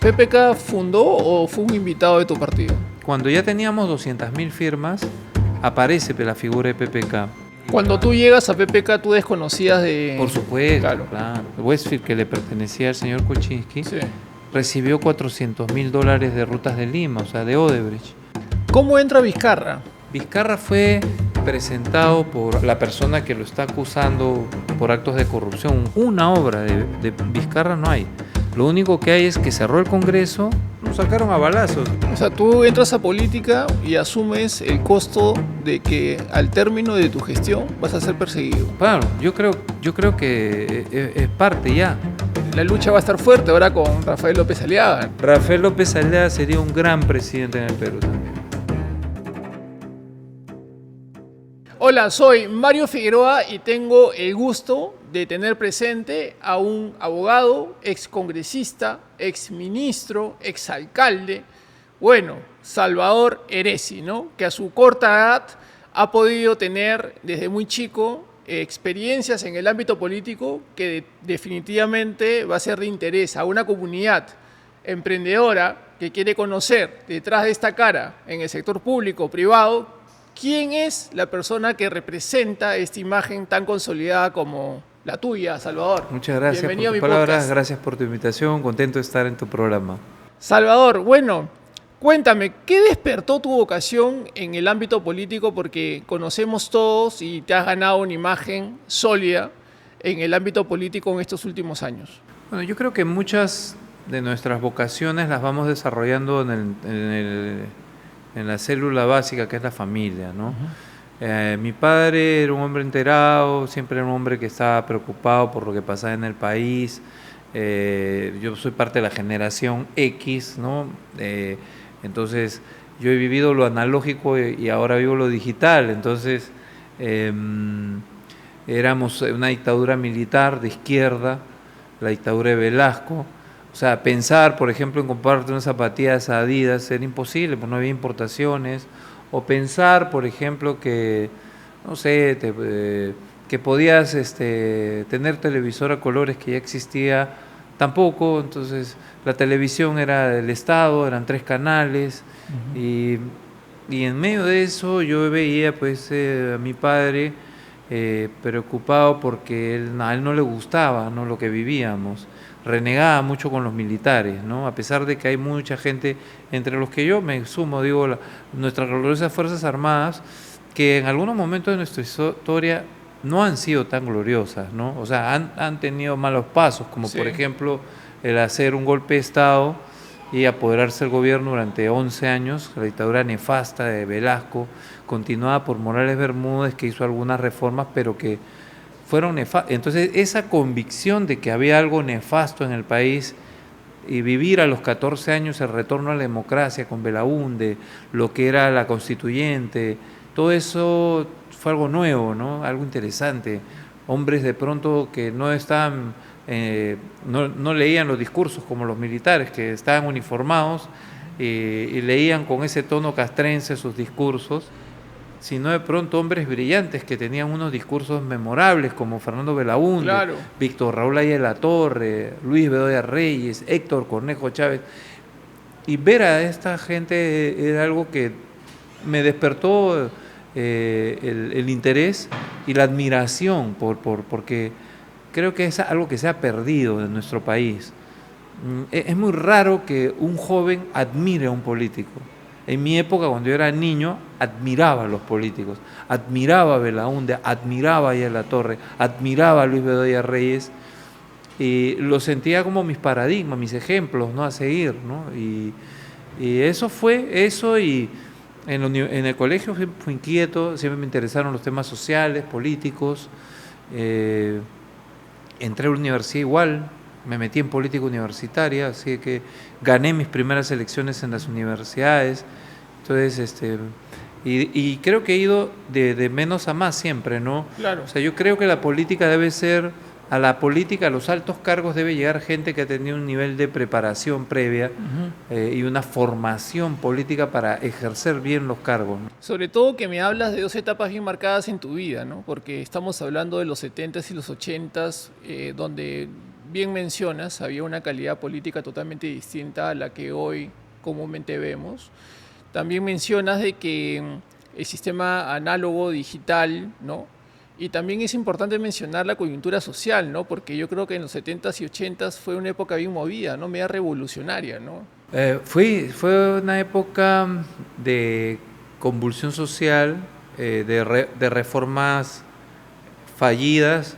¿PPK fundó o fue un invitado de tu partido? Cuando ya teníamos 200.000 firmas, aparece la figura de PPK. Cuando tú llegas a PPK, tú desconocías de... Por supuesto, Claro. claro. Westfield, que le pertenecía al señor Kuczynski, Sí. recibió $400.000 de Rutas de Lima, o sea, de Odebrecht. ¿Cómo entra Vizcarra? Vizcarra fue presentado por la persona que lo está acusando por actos de corrupción. Una obra de Vizcarra no hay. Lo único que hay es que cerró el Congreso, lo sacaron a balazos. O sea, tú entras a política y asumes el costo de que al término de tu gestión vas a ser perseguido. Claro, yo creo que es parte ya. La lucha va a estar fuerte ahora con Rafael López Aliaga. Rafael López Aliaga sería un gran presidente en el Perú también. Hola, soy Mario Figueroa y tengo el gusto de tener presente a un abogado, excongresista, exministro, exalcalde, bueno, Salvador Heresi, ¿no? Que a su corta edad ha podido tener desde muy chico experiencias en el ámbito político que definitivamente va a ser de interés a una comunidad emprendedora que quiere conocer detrás de esta cara en el sector público o privado. ¿Quién es la persona que representa esta imagen tan consolidada como la tuya, Salvador? Muchas gracias Bienvenido por a tus mi palabras, podcast. gracias por tu invitación, contento de estar en tu programa. Salvador, bueno, cuéntame, ¿qué despertó tu vocación en el ámbito político? Porque conocemos todos y te has ganado una imagen sólida en el ámbito político en estos últimos años. Bueno, yo creo que muchas de nuestras vocaciones las vamos desarrollando en la célula básica que es la familia, ¿no? Mi padre era un hombre enterado, siempre era un hombre que estaba preocupado por lo que pasaba en el país. Yo soy parte de la generación X, ¿no? Entonces yo he vivido lo analógico y ahora vivo lo digital. Entonces éramos una dictadura militar de izquierda, la dictadura de Velasco. O sea, pensar, por ejemplo, en comprarte unas zapatillas Adidas era imposible, pues no había importaciones. O pensar, por ejemplo, que, no sé, que podías tener televisor a colores que ya existía, tampoco. Entonces, la televisión era del Estado, eran 3 canales. Y en medio de eso yo veía pues a mi padre preocupado porque a él no le gustaba, ¿no?, lo que vivíamos. Renegaba mucho con los militares, ¿no? A pesar de que hay mucha gente, entre los que yo me sumo, digo, nuestras gloriosas Fuerzas Armadas, que en algunos momentos de nuestra historia no han sido tan gloriosas, ¿no? O sea, han tenido malos pasos, como Sí. por ejemplo el hacer un golpe de Estado y apoderarse del gobierno durante 11 años, la dictadura nefasta de Velasco, continuada por Morales Bermúdez, que hizo algunas reformas, pero que fueron nefastas. Entonces, esa convicción de que había algo nefasto en el país y vivir a los 14 años el retorno a la democracia con Belaúnde, lo que era la constituyente, todo eso fue algo nuevo, ¿no? Algo interesante. Hombres de pronto que no estaban, no leían los discursos como los militares, que estaban uniformados y leían con ese tono castrense sus discursos, sino de pronto hombres brillantes que tenían unos discursos memorables como Fernando Belaúnde, Claro. Víctor Raúl Aya de la Torre, Luis Bedoya Reyes, Héctor Cornejo Chávez. Y ver a esta gente era algo que me despertó el interés y la admiración porque creo que es algo que se ha perdido en nuestro país. Es muy raro que un joven admire a un político. En mi época, cuando yo era niño, admiraba a los políticos, admiraba a Belaúnde, admiraba a Aya de la Torre, admiraba a Luis Bedoya Reyes, y lo sentía como mis paradigmas, mis ejemplos, ¿no?, a seguir, ¿no? Y eso fue eso. Y en el colegio fui inquieto, siempre me interesaron los temas sociales, políticos. Entré a la universidad igual, me metí en política universitaria, así que gané mis primeras elecciones en las universidades. Entonces, y creo que he ido de menos a más siempre, ¿no? Claro. O sea, yo creo que la política debe ser, a la política, a los altos cargos debe llegar gente que ha tenido un nivel de preparación previa y una formación política para ejercer bien los cargos, ¿no? Sobre todo que me hablas de 2 etapas bien marcadas en tu vida, ¿no? Porque estamos hablando de los 70s y los 80s, donde bien mencionas, había una calidad política totalmente distinta a la que hoy comúnmente vemos. También mencionas de que el sistema análogo digital, ¿no? Y también es importante mencionar la coyuntura social, ¿no? Porque yo creo que en los 70s y 80s fue una época bien movida, ¿no? Media revolucionaria, ¿no? Fue una época de convulsión social, de reformas fallidas.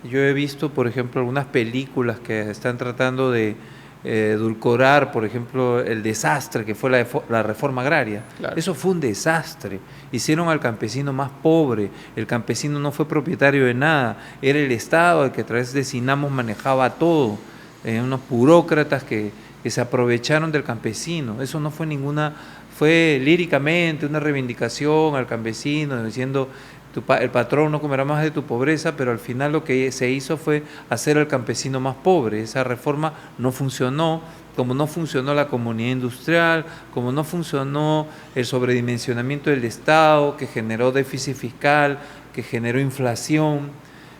Yo he visto, por ejemplo, algunas películas que están tratando de edulcorar, por ejemplo, el desastre que fue la reforma agraria. Claro. Eso fue un desastre. Hicieron al campesino más pobre. El campesino no fue propietario de nada. Era el Estado el que a través de Sinamos manejaba todo. Unos burócratas que se aprovecharon del campesino. Eso no fue fue líricamente una reivindicación al campesino, diciendo el patrón no comerá más de tu pobreza, pero al final lo que se hizo fue hacer al campesino más pobre. Esa reforma no funcionó, como no funcionó la comunidad industrial, como no funcionó el sobredimensionamiento del Estado, que generó déficit fiscal, que generó inflación,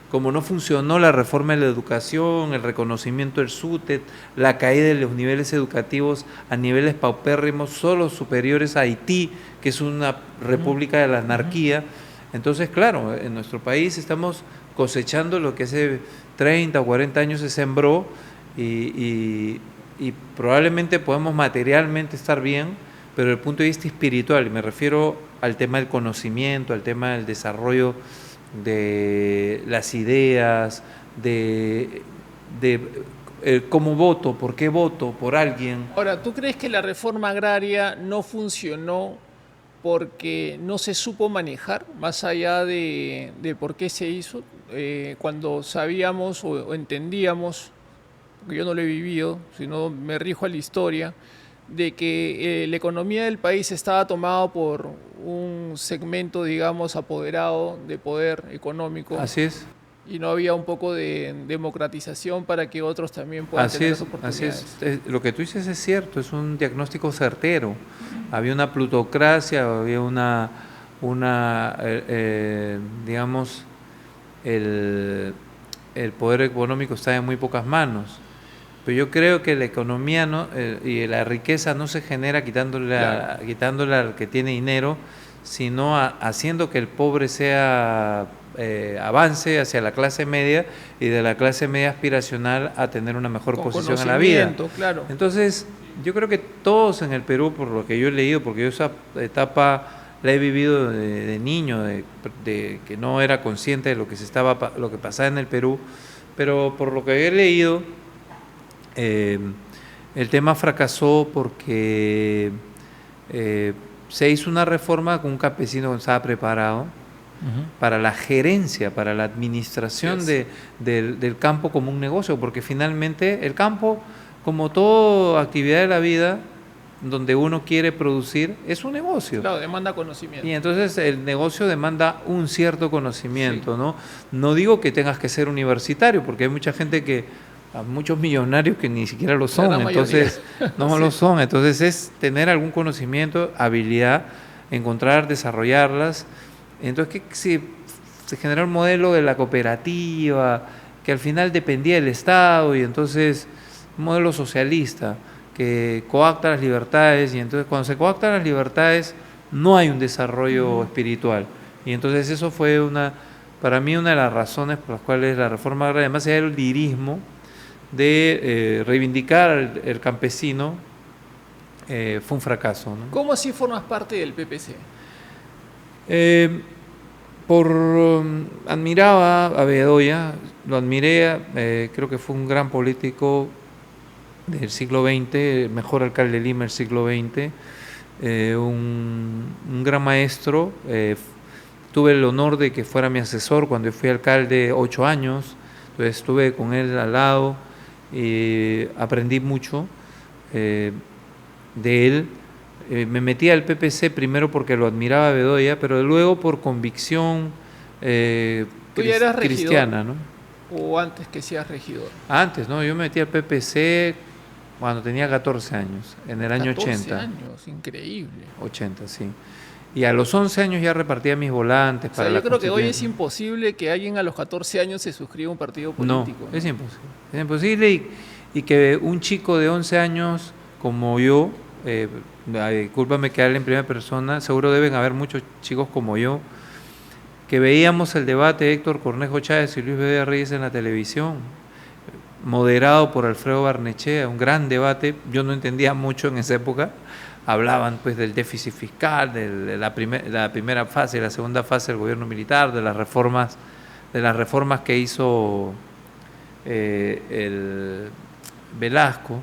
como no funcionó la reforma de la educación, el reconocimiento del SUTET, la caída de los niveles educativos a niveles paupérrimos, solo superiores a Haití, que es una república de la anarquía. Entonces, claro, en nuestro país estamos cosechando lo que hace 30 o 40 años se sembró y probablemente podemos materialmente estar bien, pero desde el punto de vista espiritual, y me refiero al tema del conocimiento, al tema del desarrollo de las ideas, de cómo voto, por qué voto por alguien. Ahora, ¿tú crees que la reforma agraria no funcionó porque no se supo manejar, más allá de por qué se hizo? Cuando sabíamos o entendíamos, porque yo no lo he vivido, sino me rijo a la historia, de que la economía del país estaba tomada por un segmento, digamos, apoderado de poder económico. Así es. Y no había un poco de democratización para que otros también puedan tener las oportunidades. Así es. Lo que tú dices es cierto, es un diagnóstico certero. Había una plutocracia, había digamos, el poder económico está en muy pocas manos. Pero yo creo que la economía y la riqueza no se genera quitándole al que tiene dinero, sino haciendo que el pobre avance hacia la clase media y de la clase media aspiracional a tener una mejor posición en la vida. Claro. Entonces, yo creo que todos en el Perú, por lo que yo he leído, porque yo esa etapa la he vivido de niño, de que no era consciente de lo que pasaba en el Perú, pero por lo que he leído, el tema fracasó porque se hizo una reforma con un campesino que no estaba preparado para la gerencia, para la administración del campo como un negocio, porque finalmente el campo, como toda actividad de la vida, donde uno quiere producir, es un negocio. Claro, demanda conocimiento. Y entonces el negocio demanda un cierto conocimiento, ¿no? No digo que tengas que ser universitario, porque hay mucha gente muchos millonarios que ni siquiera lo son, entonces no lo son. Entonces es tener algún conocimiento, habilidad, encontrar, desarrollarlas. Entonces se generó el modelo de la cooperativa, que al final dependía del Estado, y entonces un modelo socialista que coacta las libertades, y entonces cuando se coactan las libertades no hay un desarrollo espiritual. Y entonces eso fue para mí una de las razones por las cuales la reforma agraria, además del lirismo, de reivindicar el campesino, fue un fracaso, ¿no? ¿Cómo así formas parte del PPC? Admiraba a Bedoya, lo admiré, creo que fue un gran político del siglo XX, el mejor alcalde de Lima del siglo XX, un gran maestro. Tuve el honor de que fuera mi asesor cuando yo fui alcalde 8 años, entonces estuve con él al lado y aprendí mucho de él. Me metí al PPC primero porque lo admiraba a Bedoya, pero luego por convicción ¿Tú ya eras cristiana, ¿no? ¿O antes que seas regidor? Antes, ¿no? Yo me metí al PPC cuando tenía 14 años, en el año 80. 14 años, increíble. 80, sí. Y a los 11 años ya repartía mis volantes O para sea, la yo creo que hoy es constituyente. imposible que alguien a los 14 años se suscriba a un partido No, político, es ¿no? imposible. Es imposible y que un chico de 11 años como yo, discúlpame que hable en primera persona, seguro deben haber muchos chicos como yo, que veíamos el debate de Héctor Cornejo Chávez y Luis Bedoya Reyes en la televisión, moderado por Alfredo Barnechea, un gran debate. Yo no entendía mucho en esa época. Hablaban pues del déficit fiscal, de la primera fase y la segunda fase del gobierno militar, de las reformas que hizo el Velasco,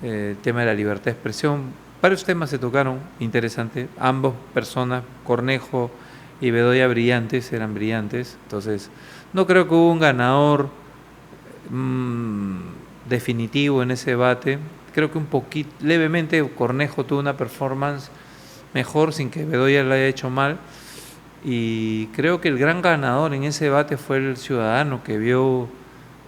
el tema de la libertad de expresión. Varios temas se tocaron, interesantes. Ambos personas, Cornejo y Bedoya, eran brillantes. Entonces, no creo que hubo un ganador definitivo en ese debate. Creo que un poquito, levemente, Cornejo tuvo una performance mejor sin que Bedoya lo haya hecho mal. Y creo que el gran ganador en ese debate fue el ciudadano, que vio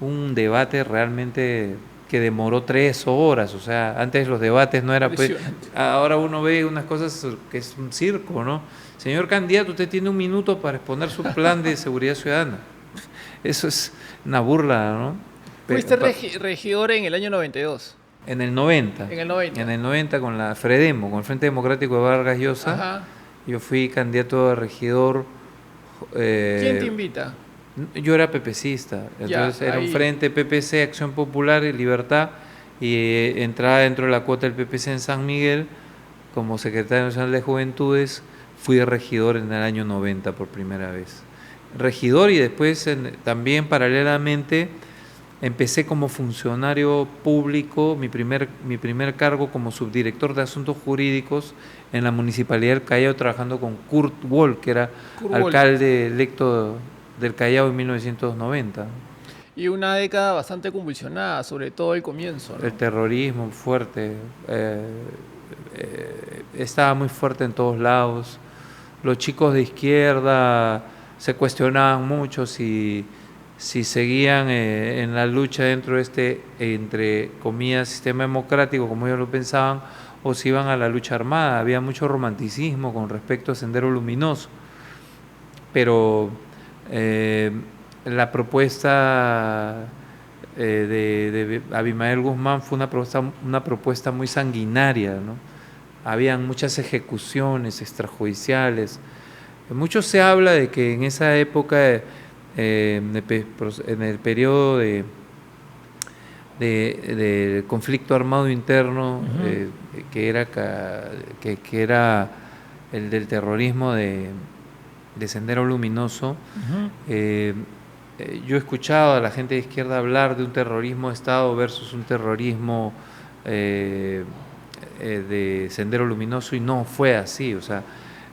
un debate realmente que demoró 3 horas. O sea, antes los debates no era pues, Impresionante. ahora uno ve unas cosas que es un circo, ¿no? Señor candidato, usted tiene 1 minuto para exponer su plan de seguridad ciudadana. Eso es una burla, ¿no? Fuiste regidor en el año 92. En el 90. En el 90. En el 90 con la FREDEMO, con el Frente Democrático de Vargas Llosa. Ajá. Yo fui candidato a regidor. ¿Quién te invita? Yo era PPCista, entonces Ya, era un ahí. frente PPC, Acción Popular y Libertad, y entraba dentro de la cuota del PPC en San Miguel como secretario nacional de Juventudes. Fui regidor en el año 90 por primera vez. Regidor y después también paralelamente empecé como funcionario público, mi primer cargo como subdirector de Asuntos Jurídicos en la Municipalidad del Callao, trabajando con Kurt Woll, que era Kurt Woll. alcalde electo del Callao en 1990. Y una década bastante convulsionada, sobre todo el comienzo, ¿no? El terrorismo fuerte, estaba muy fuerte en todos lados. Los chicos de izquierda se cuestionaban mucho si seguían en la lucha dentro de este, entre comillas, sistema democrático, como ellos lo pensaban, o si iban a la lucha armada. Había mucho romanticismo con respecto a Sendero Luminoso. Pero la propuesta de Abimael Guzmán fue una propuesta muy sanguinaria, ¿no? Habían muchas ejecuciones extrajudiciales. Mucho se habla de que en esa época, en el periodo de conflicto armado interno, que era el del terrorismo de Sendero Luminoso, yo he escuchado a la gente de izquierda hablar de un terrorismo de Estado versus un terrorismo de Sendero Luminoso, y no fue así. O sea,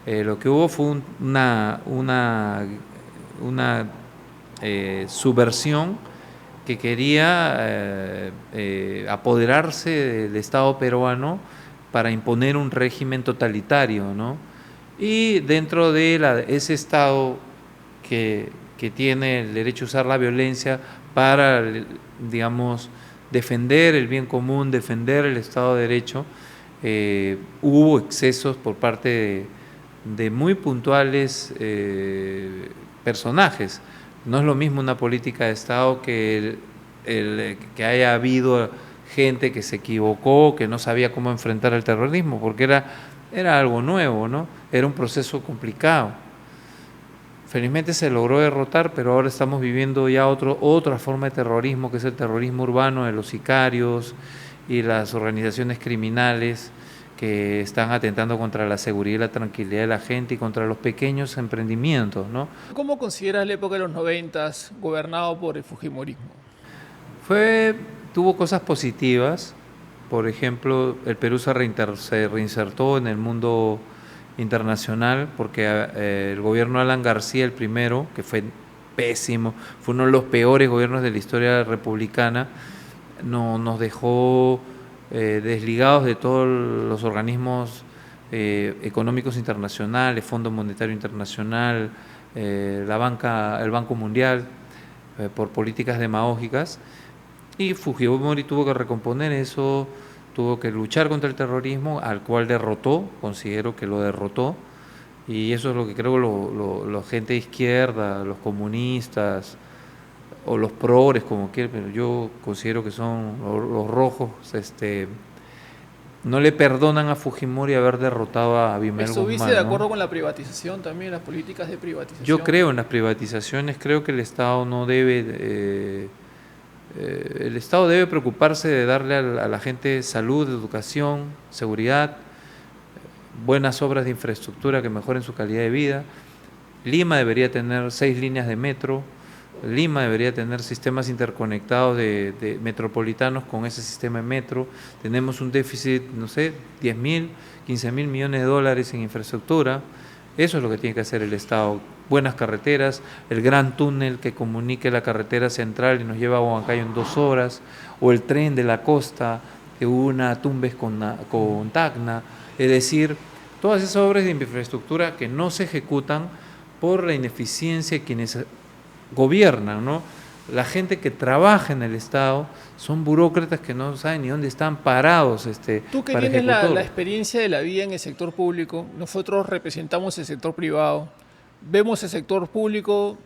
lo que hubo fue una subversión que quería apoderarse del Estado peruano para imponer un régimen totalitario, ¿no? Y dentro de ese Estado que tiene el derecho a usar la violencia para, digamos, defender el bien común, defender el Estado de Derecho, hubo excesos por parte de muy puntuales personajes. No es lo mismo una política de Estado que que haya habido gente que se equivocó, que no sabía cómo enfrentar el terrorismo, porque era algo nuevo, ¿no? Era un proceso complicado. Felizmente se logró derrotar, pero ahora estamos viviendo ya otra forma de terrorismo, que es el terrorismo urbano de los sicarios y las organizaciones criminales que están atentando contra la seguridad y la tranquilidad de la gente y contra los pequeños emprendimientos, ¿no? ¿Cómo consideras la época de los 90 gobernado por el Fujimorismo? Tuvo cosas positivas. Por ejemplo, el Perú se reinsertó en el mundo internacional, porque el gobierno de Alan García, el primero, que fue pésimo, fue uno de los peores gobiernos de la historia republicana, nos dejó desligados de todos los organismos económicos internacionales, Fondo Monetario Internacional, el Banco Mundial, por políticas demagógicas. Y Fujimori tuvo que recomponer eso, tuvo que luchar contra el terrorismo, al cual derrotó, considero que lo derrotó, Y eso es lo que creo la gente de izquierda, los comunistas o los progres, como quieran, pero yo considero que son los rojos, no le perdonan a Fujimori haber derrotado a Abimel ¿Estuviste Guzmán, de ¿no? acuerdo con la privatización también, las políticas de privatización? Yo creo en las privatizaciones, creo que el Estado no debe, el Estado debe preocuparse de darle a la gente salud, educación, seguridad, buenas obras de infraestructura que mejoren su calidad de vida. Lima debería tener 6 líneas de metro, Lima debería tener sistemas interconectados de metropolitanos con ese sistema de metro. Tenemos un déficit, no sé, 10.000, 15.000 millones de dólares en infraestructura. Eso es lo que tiene que hacer el Estado. Buenas carreteras, el gran túnel que comunique la carretera central y nos lleva a Huancayo en 2 horas, o el tren de la costa que une a Tumbes con Tacna. Es decir, todas esas obras de infraestructura que no se ejecutan por la ineficiencia de quienes gobiernan, ¿no? La gente que trabaja en el Estado son burócratas que no saben ni dónde están parados Tú que para tienes ejecutar. la experiencia de la vida en el sector público, nosotros representamos el sector privado, vemos el sector público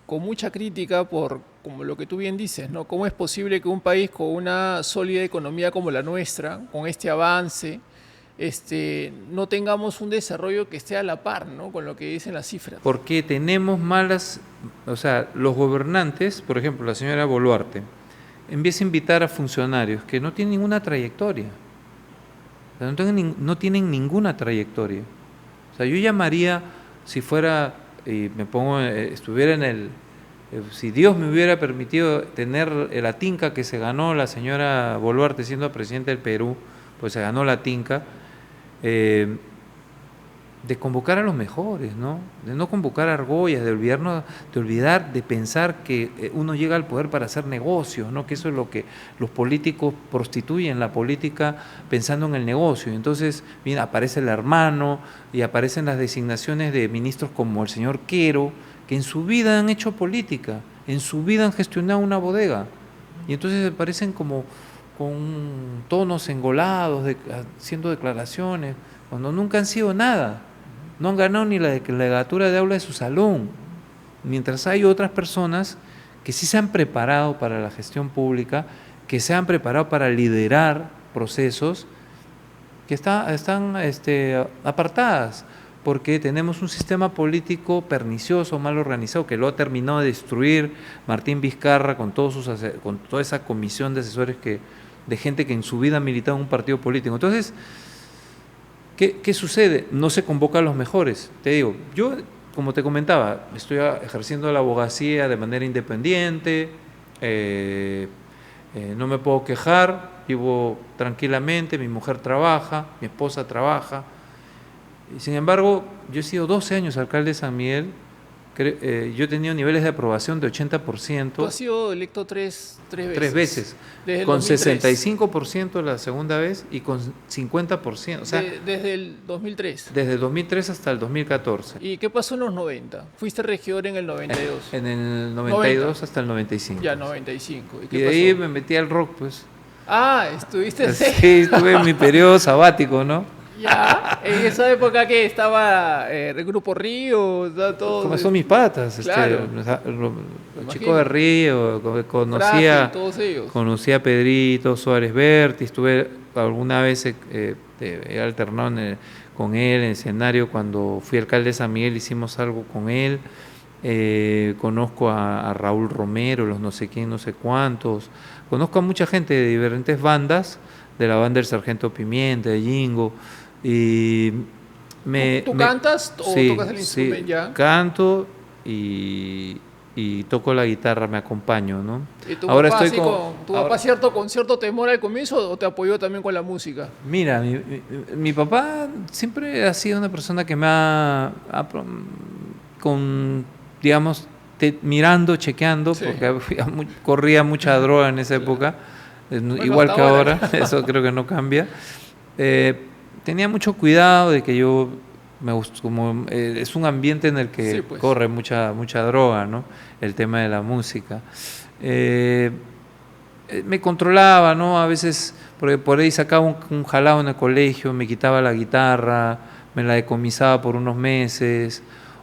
con mucha crítica por, como lo que tú bien dices, ¿no? ¿Cómo es posible que un país con una sólida economía como la nuestra, con este avance, no tengamos un desarrollo que esté a la par, ¿no? Con lo que dicen las cifras? Porque tenemos malas, o sea, los gobernantes, por ejemplo, la señora Boluarte, empieza a invitar a funcionarios que no tienen ninguna trayectoria, o sea, no tienen ninguna trayectoria. O sea, yo llamaría, si fuera, y me pongo, estuviera en si Dios me hubiera permitido tener la tinca que se ganó la señora Boluarte siendo presidenta del Perú, pues se ganó la tinca, de convocar a los mejores, ¿no? De no convocar a argollas, de olvidar de pensar que uno llega al poder para hacer negocios, ¿no? Que eso es lo que los políticos prostituyen la política pensando en el negocio. Entonces, mira, aparece el hermano y aparecen las designaciones de ministros como el señor Quero, que en su vida han hecho política, en su vida han gestionado una bodega. Y entonces aparecen como con tonos engolados, haciendo declaraciones, cuando nunca han sido nada. No han ganado ni la legatura de aula de su salón. Mientras hay otras personas que sí se han preparado para la gestión pública, que se han preparado para liderar procesos, que están apartadas, porque tenemos un sistema político pernicioso, mal organizado, que lo ha terminado de destruir Martín Vizcarra con toda esa comisión de asesores de gente que en su vida ha militado en un partido político. Entonces, ¿qué sucede? No se convoca a los mejores. Te digo, yo, como te comentaba, estoy ejerciendo la abogacía de manera independiente, no me puedo quejar, vivo tranquilamente, mi mujer trabaja, mi esposa trabaja. Y sin embargo, yo he sido 12 años alcalde de San Miguel, yo he tenido niveles de aprobación de 80%. Tú has sido electo tres veces. 3 veces, Desde el con 2003. 65% la segunda vez y con 50%, o sea, Desde el 2003. desde el 2003 hasta el 2014. ¿Y qué pasó en los 90? Fuiste regidor en el 92. En el 92 hasta el 95. Ya, 95. ¿Y Y qué de pasó? ahí me metí al rock, pues. Ah, estuviste Sí, estuve en mi periodo sabático, ¿no? ya. En esa época que estaba el Grupo Río, todo. Como son mis patas, Claro. los chicos de Río, Frágil, todos ellos. conocí a Pedrito Suárez Berti, estuve alguna vez he alternado con él en escenario cuando fui alcalde de San Miguel, hicimos algo con él. Conozco a Raúl Romero, los no sé quién, no sé cuántos. Conozco a mucha gente de diferentes bandas, de la banda del Sargento Pimienta, de Jingo. Y ¿Tú cantas o sí, tocas el instrumento ya? canto y toco la guitarra, me acompaño, ¿no? ¿Y tu Ahora papá, estoy tu papá con cierto temor al comienzo o te apoyó también con la música? Mira, mi papá siempre ha sido una persona que me digamos, mirando, chequeando, Sí. porque corría mucha droga en esa época, igual hasta que ahora. ahora, eso creo que no cambia. Tenía mucho cuidado de que yo es un ambiente en el que Sí, pues. corre mucha droga, ¿no? El tema de la música. Me controlaba, ¿no? A veces por ahí sacaba un jalado en el colegio, me quitaba la guitarra, me la decomisaba por unos meses,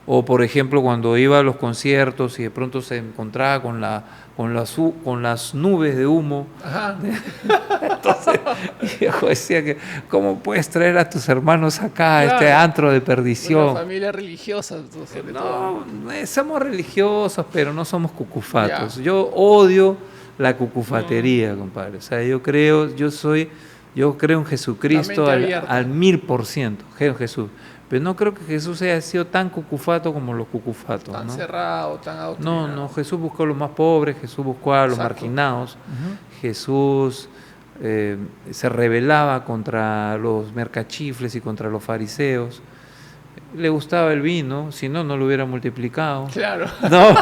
o por ejemplo cuando iba a los conciertos y de pronto se encontraba con las nubes de humo. Ajá. Entonces, mi viejo decía que, ¿cómo puedes traer a tus hermanos acá, a este Claro. antro de perdición? Una familia religiosa, sobre todo. No, somos religiosos, pero no somos cucufatos. Ya. Yo odio la cucufatería, compadre. O sea, yo creo en Jesucristo La mente abierta. al 1000%, creo en Jesús. Pero no creo que Jesús haya sido tan cucufato como los cucufatos, Tan ¿no? cerrado, tan No, adoctrinado. no, Jesús buscó a los más pobres, Jesús buscó a los Exacto. marginados, Ujú. Jesús se rebelaba contra los mercachifles y contra los fariseos. Le gustaba el vino, si no, no lo hubiera multiplicado. Claro. No,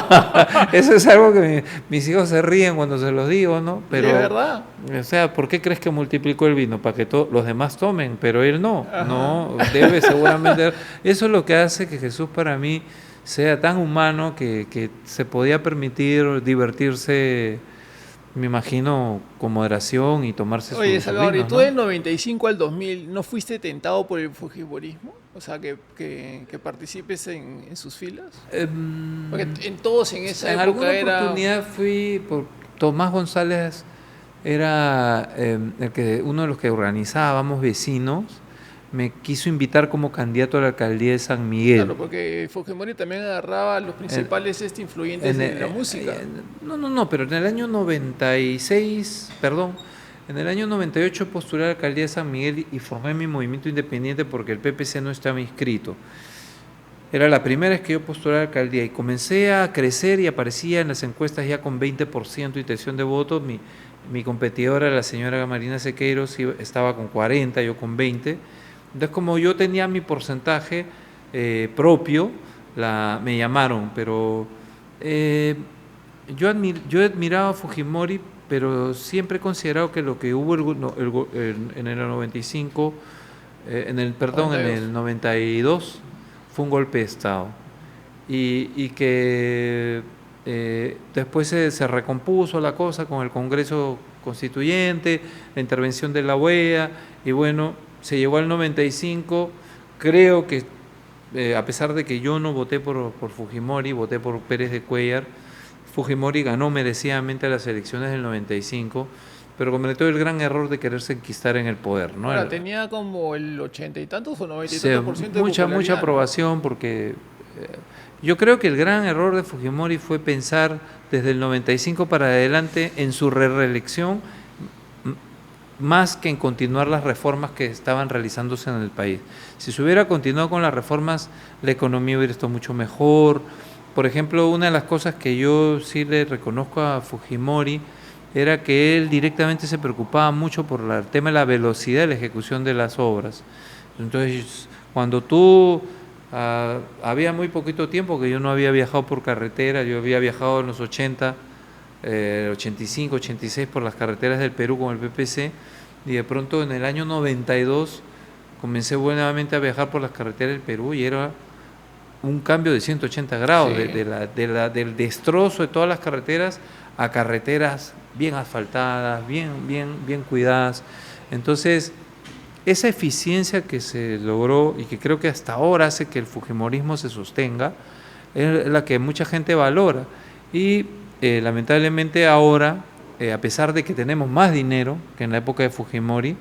eso es algo que mis hijos se ríen cuando se los digo, ¿no? Pero, ¿Es verdad? o sea, ¿por qué crees que multiplicó el vino? Para que los demás tomen, pero él no. Ajá. No, debe seguramente. Eso es lo que hace que Jesús para mí sea tan humano que se podía permitir divertirse, me imagino, con moderación y tomarse Oye, sus Salvador, ¿y vinos, tú ¿no? del 95 al 2000 no fuiste tentado por el fujimorismo? O sea, que participes en sus filas. Porque en todos en esa En época alguna era... oportunidad fui por Tomás González, era uno de los que organizábamos, vecinos, me quiso invitar como candidato a la alcaldía de San Miguel. Claro, porque Fujimori también agarraba a los principales influyentes de la música. No, pero en el año 96, perdón, en el año 98 postulé a la alcaldía de San Miguel y formé mi movimiento independiente porque el PPC no estaba inscrito. Era la primera vez que yo postulé a la alcaldía y comencé a crecer y aparecía en las encuestas ya con 20% de intención de voto. Mi competidora, la señora Marina Sequeiros, estaba con 40, yo con 20. Entonces, como yo tenía mi porcentaje propio, me llamaron, pero yo he admirado a Fujimori, pero siempre he considerado que lo que hubo en el 95, en el 92, fue un golpe de Estado. Y que después se recompuso la cosa con el Congreso Constituyente, la intervención de la OEA, y bueno, se llegó al 95. Creo que a pesar de que yo no voté por Fujimori, voté por Pérez de Cuéllar, Fujimori ganó merecidamente las elecciones del 95, pero cometió el gran error de quererse enquistar en el poder, ¿no? Ahora, tenía como el 80 y tantos o 90 y tantos por ciento de mucha popularidad, ¿no? aprobación, porque yo creo que el gran error de Fujimori fue pensar desde el 95 para adelante en su reelección, más que en continuar las reformas que estaban realizándose en el país. Si se hubiera continuado con las reformas, la economía hubiera estado mucho mejor. Por ejemplo, una de las cosas que yo sí le reconozco a Fujimori era que él directamente se preocupaba mucho por el tema de la velocidad de la ejecución de las obras. Entonces, cuando había muy poquito tiempo que yo no había viajado por carretera, yo había viajado en los 80, 85, 86 por las carreteras del Perú con el PPC, y de pronto en el año 92 comencé nuevamente a viajar por las carreteras del Perú y era un cambio de 180 grados, Sí. del destrozo de todas las carreteras a carreteras bien asfaltadas, bien cuidadas. Entonces, esa eficiencia que se logró y que creo que hasta ahora hace que el fujimorismo se sostenga, es la que mucha gente valora. Y lamentablemente ahora, a pesar de que tenemos más dinero que en la época de Fujimori,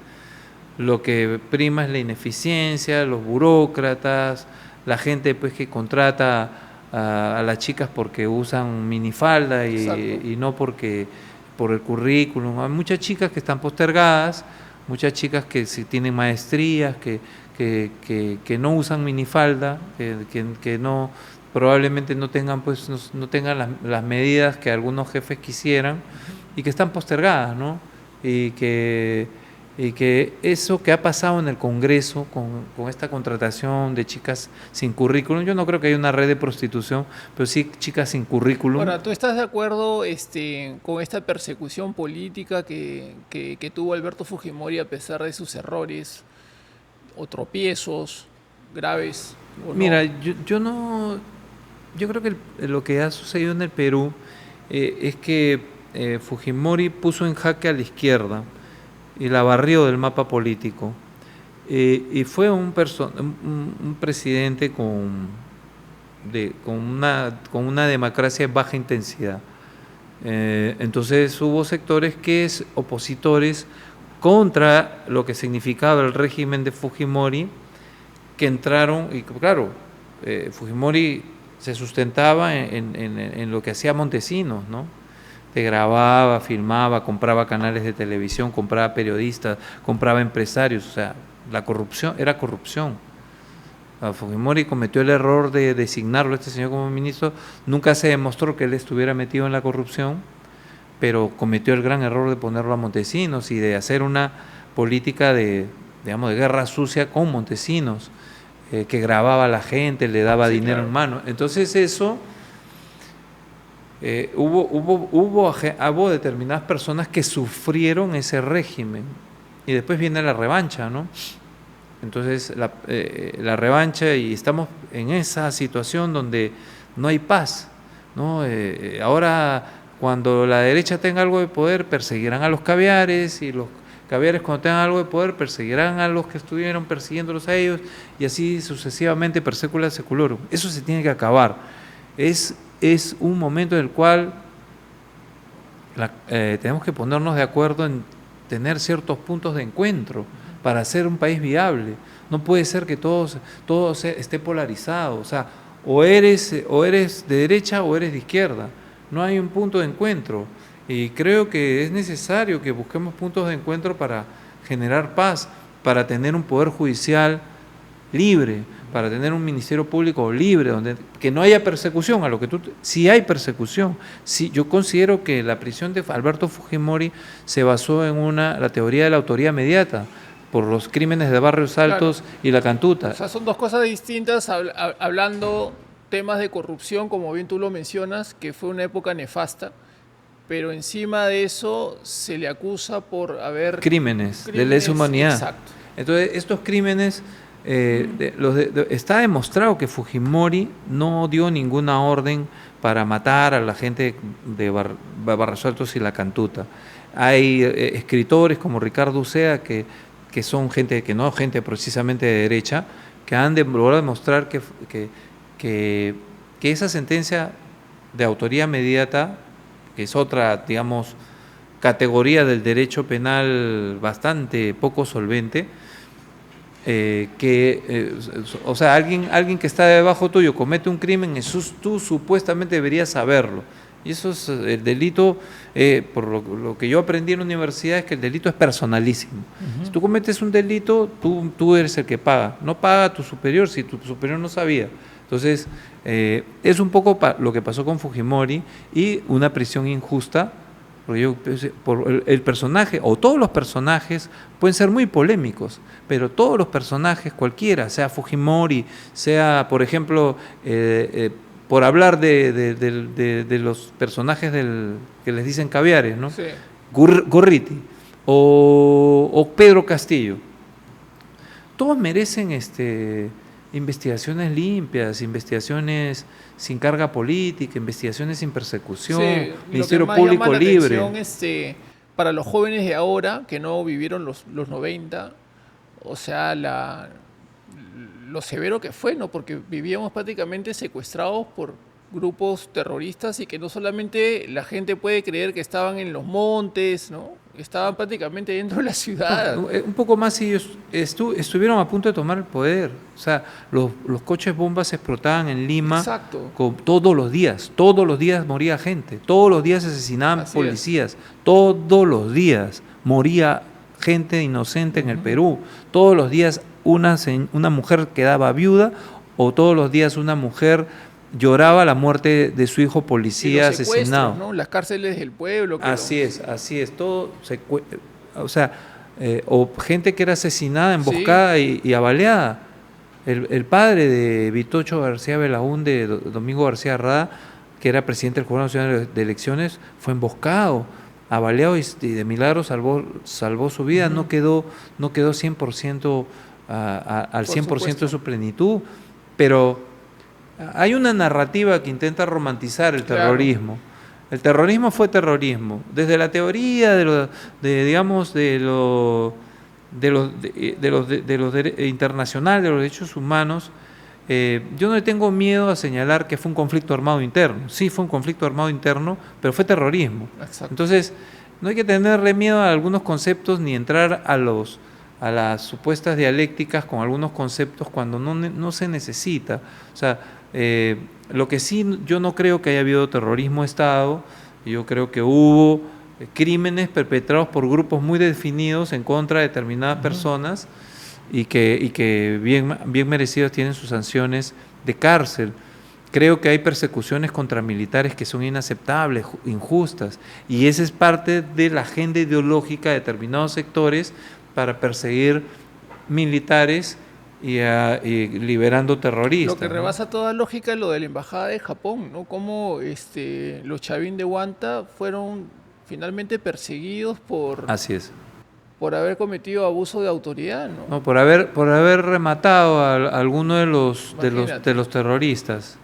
lo que prima es la ineficiencia, los burócratas, la gente pues que contrata a las chicas porque usan minifalda y no por el currículum. Hay muchas chicas que están postergadas, muchas chicas que si tienen maestrías, que no usan minifalda, que no probablemente no tengan no tengan las medidas que algunos jefes quisieran y que están postergadas, ¿no? Y que eso que ha pasado en el Congreso con esta contratación de chicas sin currículum, yo no creo que haya una red de prostitución, pero sí chicas sin currículum. Ahora, ¿tú estás de acuerdo con esta persecución política que tuvo Alberto Fujimori a pesar de sus errores o tropiezos graves? ¿O no? Mira, yo creo que lo que ha sucedido en el Perú es que Fujimori puso en jaque a la izquierda y la barrió del mapa político. y fue un presidente con una democracia de baja intensidad. Entonces hubo sectores que es opositores contra lo que significaba el régimen de Fujimori, que entraron, y claro, Fujimori se sustentaba en lo que hacía Montesinos, ¿no? Te grababa, filmaba, compraba canales de televisión, compraba periodistas, compraba empresarios, o sea, la corrupción era corrupción. Fujimori cometió el error de designarlo a este señor como ministro, nunca se demostró que él estuviera metido en la corrupción, pero cometió el gran error de ponerlo a Montesinos y de hacer una política de guerra sucia con Montesinos, que grababa a la gente, le daba dinero en mano. Entonces eso, hubo determinadas personas que sufrieron ese régimen y después viene la revancha, ¿no? Entonces la revancha, y estamos en esa situación donde no hay paz, ¿no? Ahora, cuando la derecha tenga algo de poder, perseguirán a los caviares, y los caviares, cuando tengan algo de poder, perseguirán a los que estuvieron persiguiéndolos a ellos, y así sucesivamente, per secula seculorum. Eso se tiene que acabar. Es un momento en el cual tenemos que ponernos de acuerdo en tener ciertos puntos de encuentro para hacer un país viable. No puede ser que todo esté polarizado, o sea, o eres de derecha o eres de izquierda. No hay un punto de encuentro, y creo que es necesario que busquemos puntos de encuentro para generar paz, para tener un poder judicial libre, para tener un ministerio público libre, donde que no haya persecución. Si hay persecución, yo considero que la prisión de Alberto Fujimori se basó en la teoría de la autoría inmediata por los crímenes de Barrios Altos, claro, y la Cantuta. O sea, son dos cosas distintas, hablando temas de corrupción, como bien tú lo mencionas, que fue una época nefasta, pero encima de eso se le acusa por haber... Crímenes de lesa humanidad. Exacto. Entonces, estos crímenes, está demostrado que Fujimori no dio ninguna orden para matar a la gente de Barrios Altos y la Cantuta. Hay escritores como Ricardo Ucea que son gente precisamente de derecha, que han logrado demostrar que esa sentencia de autoría inmediata, que es otra, digamos, categoría del derecho penal bastante poco solvente, o sea, alguien que está debajo tuyo comete un crimen, tú supuestamente deberías saberlo. Y eso es el delito, por lo que yo aprendí en la universidad, es que el delito es personalísimo. Si tú cometes un delito, tú eres el que paga. No paga tu superior si tu superior no sabía. Entonces, es un poco lo que pasó con Fujimori, y una prisión injusta, por el personaje, o todos los personajes pueden ser muy polémicos, pero todos los personajes, cualquiera, sea Fujimori, sea, por ejemplo, por hablar de los personajes que les dicen caviares, ¿no? Sí. Gorriti o Pedro Castillo, todos merecen investigaciones limpias, investigaciones sin carga política, investigaciones sin persecución, sí, Ministerio Público libre. Para los jóvenes de ahora que no vivieron los 90, o sea, lo severo que fue, ¿no? Porque vivíamos prácticamente secuestrados por grupos terroristas, y que no solamente la gente puede creer que estaban en los montes, ¿no? Estaban prácticamente dentro de la ciudad. Un poco más, si ellos estuvieron a punto de tomar el poder. O sea, los coches bombas se explotaban en Lima. Exacto. Todos los días moría gente, todos los días asesinaban Así policías, todos los días moría gente inocente en el Perú, todos los días una mujer quedaba viuda, o todos los días una mujer lloraba la muerte de su hijo policía asesinado, ¿no? Las cárceles del pueblo. Así es, todo o sea, o gente que era asesinada, emboscada, sí, y abaleada. El padre de Vitocho García Belaúnde, Domingo García Rada, que era presidente del Jurado Nacional de Elecciones, fue emboscado, abaleado, y de milagro salvó su vida. No quedó 100% al 100% de su plenitud, pero hay una narrativa que intenta romantizar el terrorismo. Claro. El terrorismo fue terrorismo. Desde la teoría de internacional de los derechos humanos, yo no le tengo miedo a señalar que fue un conflicto armado interno. Sí, fue un conflicto armado interno, pero fue terrorismo. Exacto. Entonces, no hay que tenerle miedo a algunos conceptos ni entrar a las supuestas dialécticas con algunos conceptos cuando no se necesita. O sea, lo que sí, yo no creo que haya habido terrorismo de Estado. Yo creo que hubo crímenes perpetrados por grupos muy definidos en contra de determinadas personas y que bien merecidos tienen sus sanciones de cárcel. Creo que hay persecuciones contra militares que son inaceptables, injustas, y esa es parte de la agenda ideológica de determinados sectores para perseguir militares y liberando terroristas. Lo que rebasa toda lógica es lo de la embajada de Japón, ¿no? Cómo los chavín de Huanta fueron finalmente perseguidos Así es. por haber cometido abuso de autoridad, ¿no? No, por haber rematado a alguno de los terroristas.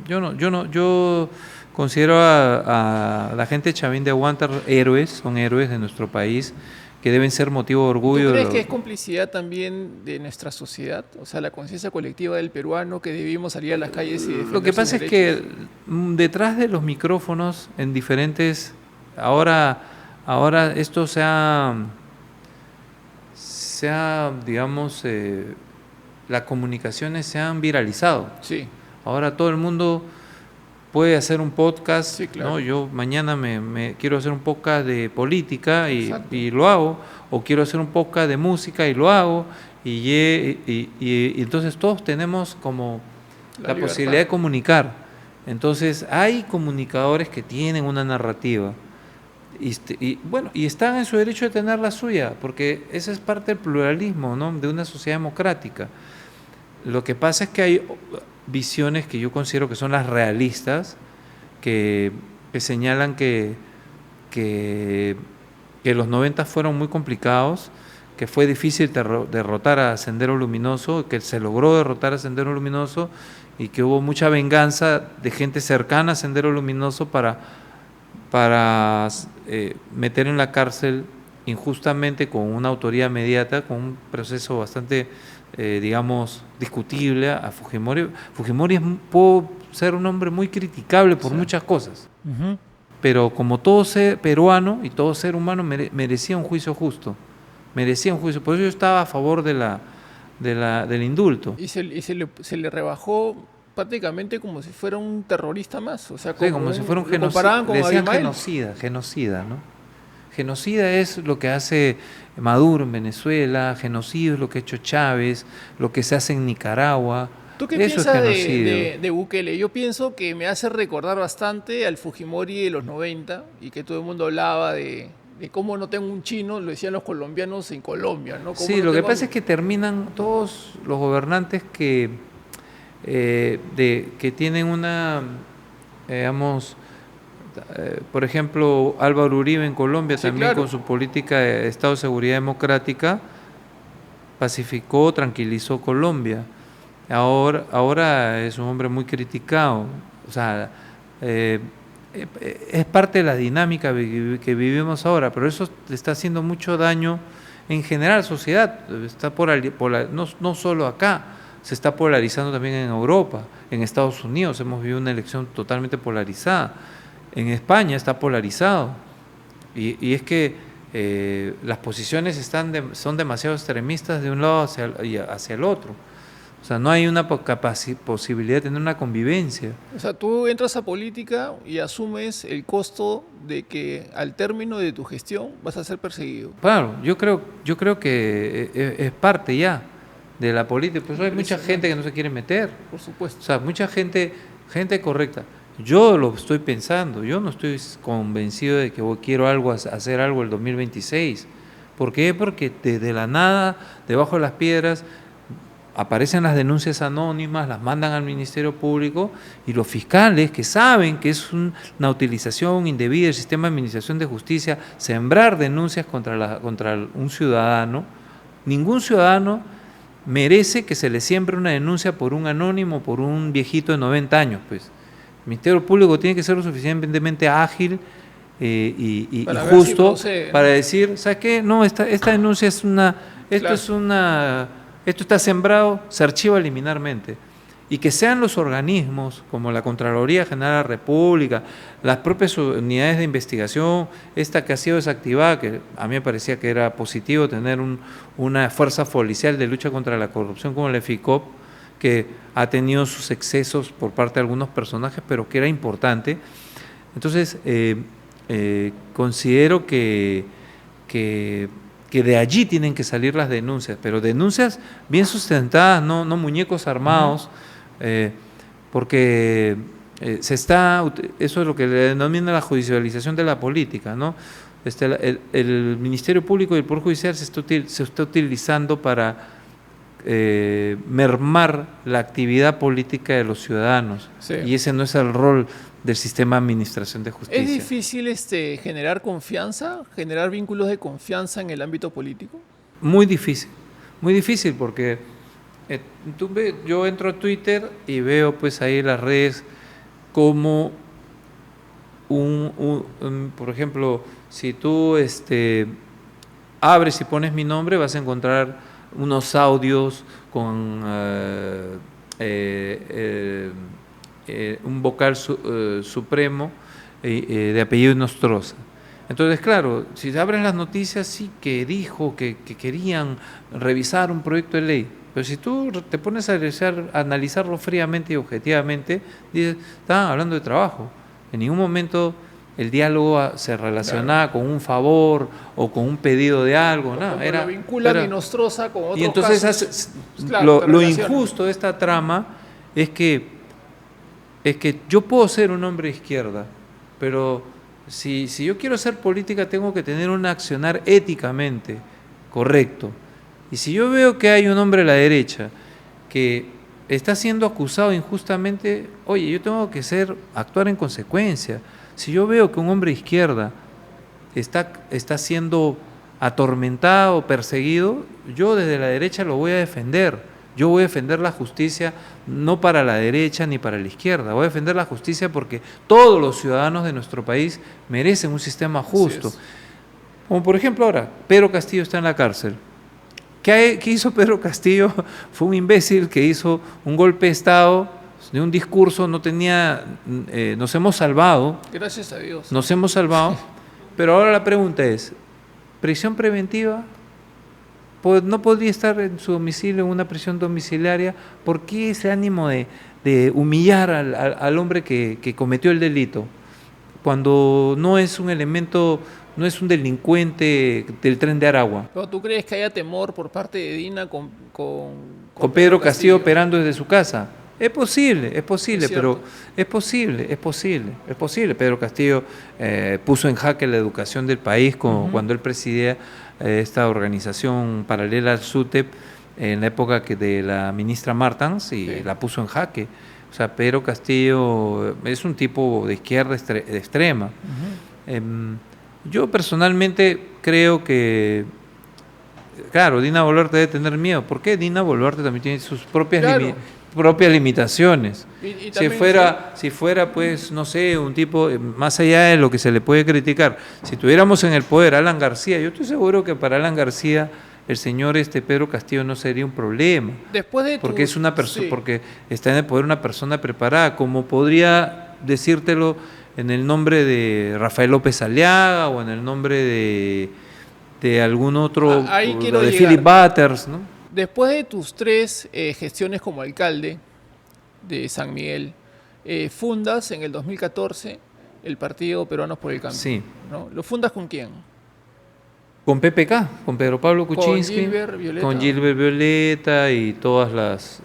Yo considero a la gente chavín de Huanta héroes, son héroes de nuestro país, que deben ser motivo de orgullo. ¿Tú crees que es complicidad también de nuestra sociedad? O sea, la conciencia colectiva del peruano que debimos salir a las calles y defender Lo que pasa es que detrás de los micrófonos en diferentes... Ahora esto se ha digamos, las comunicaciones se han viralizado. Sí. Ahora todo el mundo puede hacer un podcast, Sí, claro. ¿no? Yo mañana me quiero hacer un podcast de política y lo hago, o quiero hacer un podcast de música y lo hago, y entonces todos tenemos como la posibilidad de comunicar. Entonces hay comunicadores que tienen una narrativa y están en su derecho de tener la suya, porque esa es parte del pluralismo, ¿no? De una sociedad democrática. Lo que pasa es que hay visiones que yo considero que son las realistas, que señalan que los 90 fueron muy complicados, que fue difícil derrotar a Sendero Luminoso, que se logró derrotar a Sendero Luminoso y que hubo mucha venganza de gente cercana a Sendero Luminoso para meter en la cárcel injustamente con una autoría mediata, con un proceso bastante, digamos, discutible a Fujimori. Fujimori puede ser un hombre muy criticable por muchas cosas, pero como todo ser peruano y todo ser humano merecía un juicio justo, merecía un juicio. Por eso yo estaba a favor del indulto. Y se le rebajó prácticamente como si fuera un terrorista más, o sea, como si fuera un genocida. Le decían genocida, ¿no? Genocida es lo que hace Maduro en Venezuela, genocidio es lo que ha hecho Chávez, lo que se hace en Nicaragua. ¿Tú qué piensas de Bukele? Yo pienso que me hace recordar bastante al Fujimori de los 90 y que todo el mundo hablaba de cómo no tengo un chino, lo decían los colombianos en Colombia, ¿no? Sí, lo que pasa es que terminan todos los gobernantes que tienen una, digamos, por ejemplo, Álvaro Uribe en Colombia, sí, también claro, con su política de Estado de Seguridad Democrática, pacificó, tranquilizó Colombia. Ahora es un hombre muy criticado. O sea, es parte de la dinámica que vivimos ahora, pero eso le está haciendo mucho daño en general a la sociedad. Está no solo acá, se está polarizando también en Europa, en Estados Unidos hemos vivido una elección totalmente polarizada, en España está polarizado, y es que las posiciones son demasiado extremistas de un lado hacia el otro. O sea, no hay una posibilidad de tener una convivencia. O sea, tú entras a política y asumes el costo de que al término de tu gestión vas a ser perseguido. Claro, yo creo que es parte ya de la política. Pues hay mucha gente que no se quiere meter. Por supuesto. O sea, mucha gente correcta. Yo lo estoy pensando, yo no estoy convencido de que quiero hacer algo el 2026. ¿Por qué? Porque de la nada, debajo de las piedras, aparecen las denuncias anónimas, las mandan al Ministerio Público, y los fiscales que saben que es una utilización indebida del sistema de administración de justicia, sembrar denuncias contra un ciudadano. Ningún ciudadano merece que se le siembre una denuncia por un anónimo, por un viejito de 90 años. Pues el Ministerio Público tiene que ser lo suficientemente ágil y Para ver si justo procede, para ¿no? decir, ¿sabes qué? No, esta denuncia es una, esto está sembrado, se archiva liminarmente. Y que sean los organismos, como la Contraloría General de la República, las propias unidades de investigación, esta que ha sido desactivada, que a mí me parecía que era positivo tener una fuerza policial de lucha contra la corrupción como la EFICOP, que ha tenido sus excesos por parte de algunos personajes, pero que era importante. Entonces, considero que de allí tienen que salir las denuncias, pero denuncias bien sustentadas, no muñecos armados, porque eso es lo que le denomina la judicialización de la política, ¿no? El Ministerio Público y el Poder Judicial se está utilizando para mermar la actividad política de los ciudadanos, Sí. y ese no es el rol del sistema de administración de justicia. ¿Es difícil generar confianza, generar vínculos de confianza en el ámbito político? Muy difícil porque yo entro a Twitter y veo pues ahí las redes como por ejemplo, si tú abres y pones mi nombre, vas a encontrar unos audios con un vocal supremo de apellido Nostroza. Entonces, claro, si abren las noticias, sí que dijo que querían revisar un proyecto de ley. Pero si tú te pones a analizarlo fríamente y objetivamente, dices, estaban hablando de trabajo. En ningún momento el diálogo se relacionaba con un favor o con un pedido de algo. No, Era, vincula a Nostroza con otros y entonces casos. Lo injusto de esta trama es que yo puedo ser un hombre de izquierda, pero si yo quiero hacer política tengo que tener un accionar éticamente correcto. Y si yo veo que hay un hombre a la derecha que está siendo acusado injustamente, oye, yo tengo que actuar en consecuencia. Si yo veo que un hombre de izquierda está siendo atormentado, perseguido, yo desde la derecha lo voy a defender. Yo voy a defender la justicia no para la derecha ni para la izquierda, voy a defender la justicia porque todos los ciudadanos de nuestro país merecen un sistema justo. Como por ejemplo ahora, Pedro Castillo está en la cárcel. ¿Qué hizo Pedro Castillo? Fue un imbécil que hizo un golpe de Estado de un discurso, nos hemos salvado. Gracias a Dios. Nos hemos salvado, pero ahora la pregunta es, ¿prisión preventiva? Pues no podría estar en su domicilio en una prisión domiciliaria. ¿Por qué ese ánimo de humillar al hombre que cometió el delito? Cuando no es un elemento, no es un delincuente del Tren de Aragua. ¿Pero tú crees que haya temor por parte de Dina con Pedro Castillo operando desde su casa? Es posible, pero es posible. Pedro Castillo puso en jaque la educación del país cuando él presidía esta organización paralela al SUTEP en la época de la ministra Martans y la puso en jaque. O sea, Pedro Castillo es un tipo de izquierda extrema. Yo personalmente creo que, claro, Dina Boluarte debe tener miedo. ¿Por qué? Dina Boluarte también tiene sus propias limitaciones. Y si fuera, pues, no sé, un tipo, más allá de lo que se le puede criticar, si tuviéramos en el poder a Alan García, yo estoy seguro que para Alan García el señor Pedro Castillo no sería un problema. Porque es una persona, porque está en el poder una persona preparada, como podría decírtelo en el nombre de Rafael López Aliaga o en el nombre de algún otro, de Philip Butters, ¿no? Después de tus 3 gestiones como alcalde de San Miguel, fundas en el 2014 el Partido Peruanos por el Cambio. Sí. ¿No? ¿Lo fundas con quién? Con PPK, con Pedro Pablo Kuczynski, con Gilbert Violeta y todas las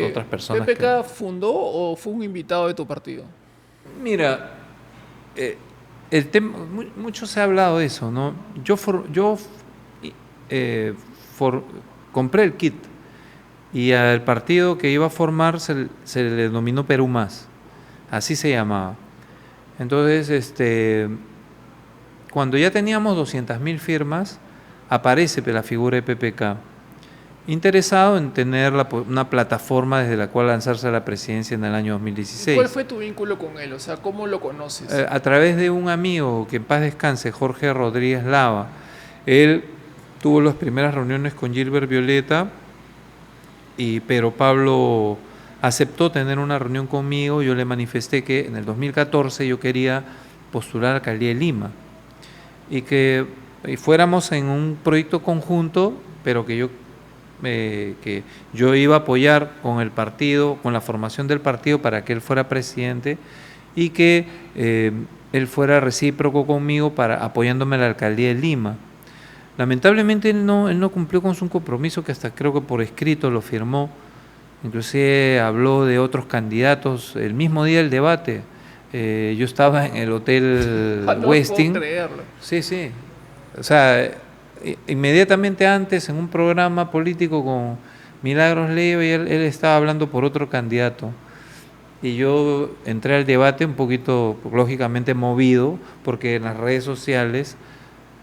otras personas. ¿PPK fundó o fue un invitado de tu partido? Mira, el tema, mucho se ha hablado de eso, ¿no? Yo compré el kit y al partido que iba a formar se le denominó Perú Más, así se llamaba. Entonces, cuando ya teníamos 200.000 firmas, aparece la figura de PPK interesado en tener una plataforma desde la cual lanzarse a la presidencia en el año 2016. ¿Cuál fue tu vínculo con él? O sea, ¿cómo lo conoces? A través de un amigo, que en paz descanse, Jorge Rodríguez Lava. Él tuvo las primeras reuniones con Gilbert Violeta, pero Pablo aceptó tener una reunión conmigo. Yo le manifesté que en el 2014 yo quería postular a la alcaldía de Lima y que fuéramos en un proyecto conjunto, pero que yo iba a apoyar con el partido, con la formación del partido para que él fuera presidente y que él fuera recíproco conmigo apoyándome a la alcaldía de Lima. Lamentablemente él no cumplió con su compromiso, que hasta creo que por escrito lo firmó. Inclusive habló de otros candidatos el mismo día del debate. Yo estaba en el hotel Westin. No puedo creerlo. Sí, sí. O sea, inmediatamente antes en un programa político con Milagros Leiva, y él estaba hablando por otro candidato. Y yo entré al debate un poquito, lógicamente, movido, porque en las redes sociales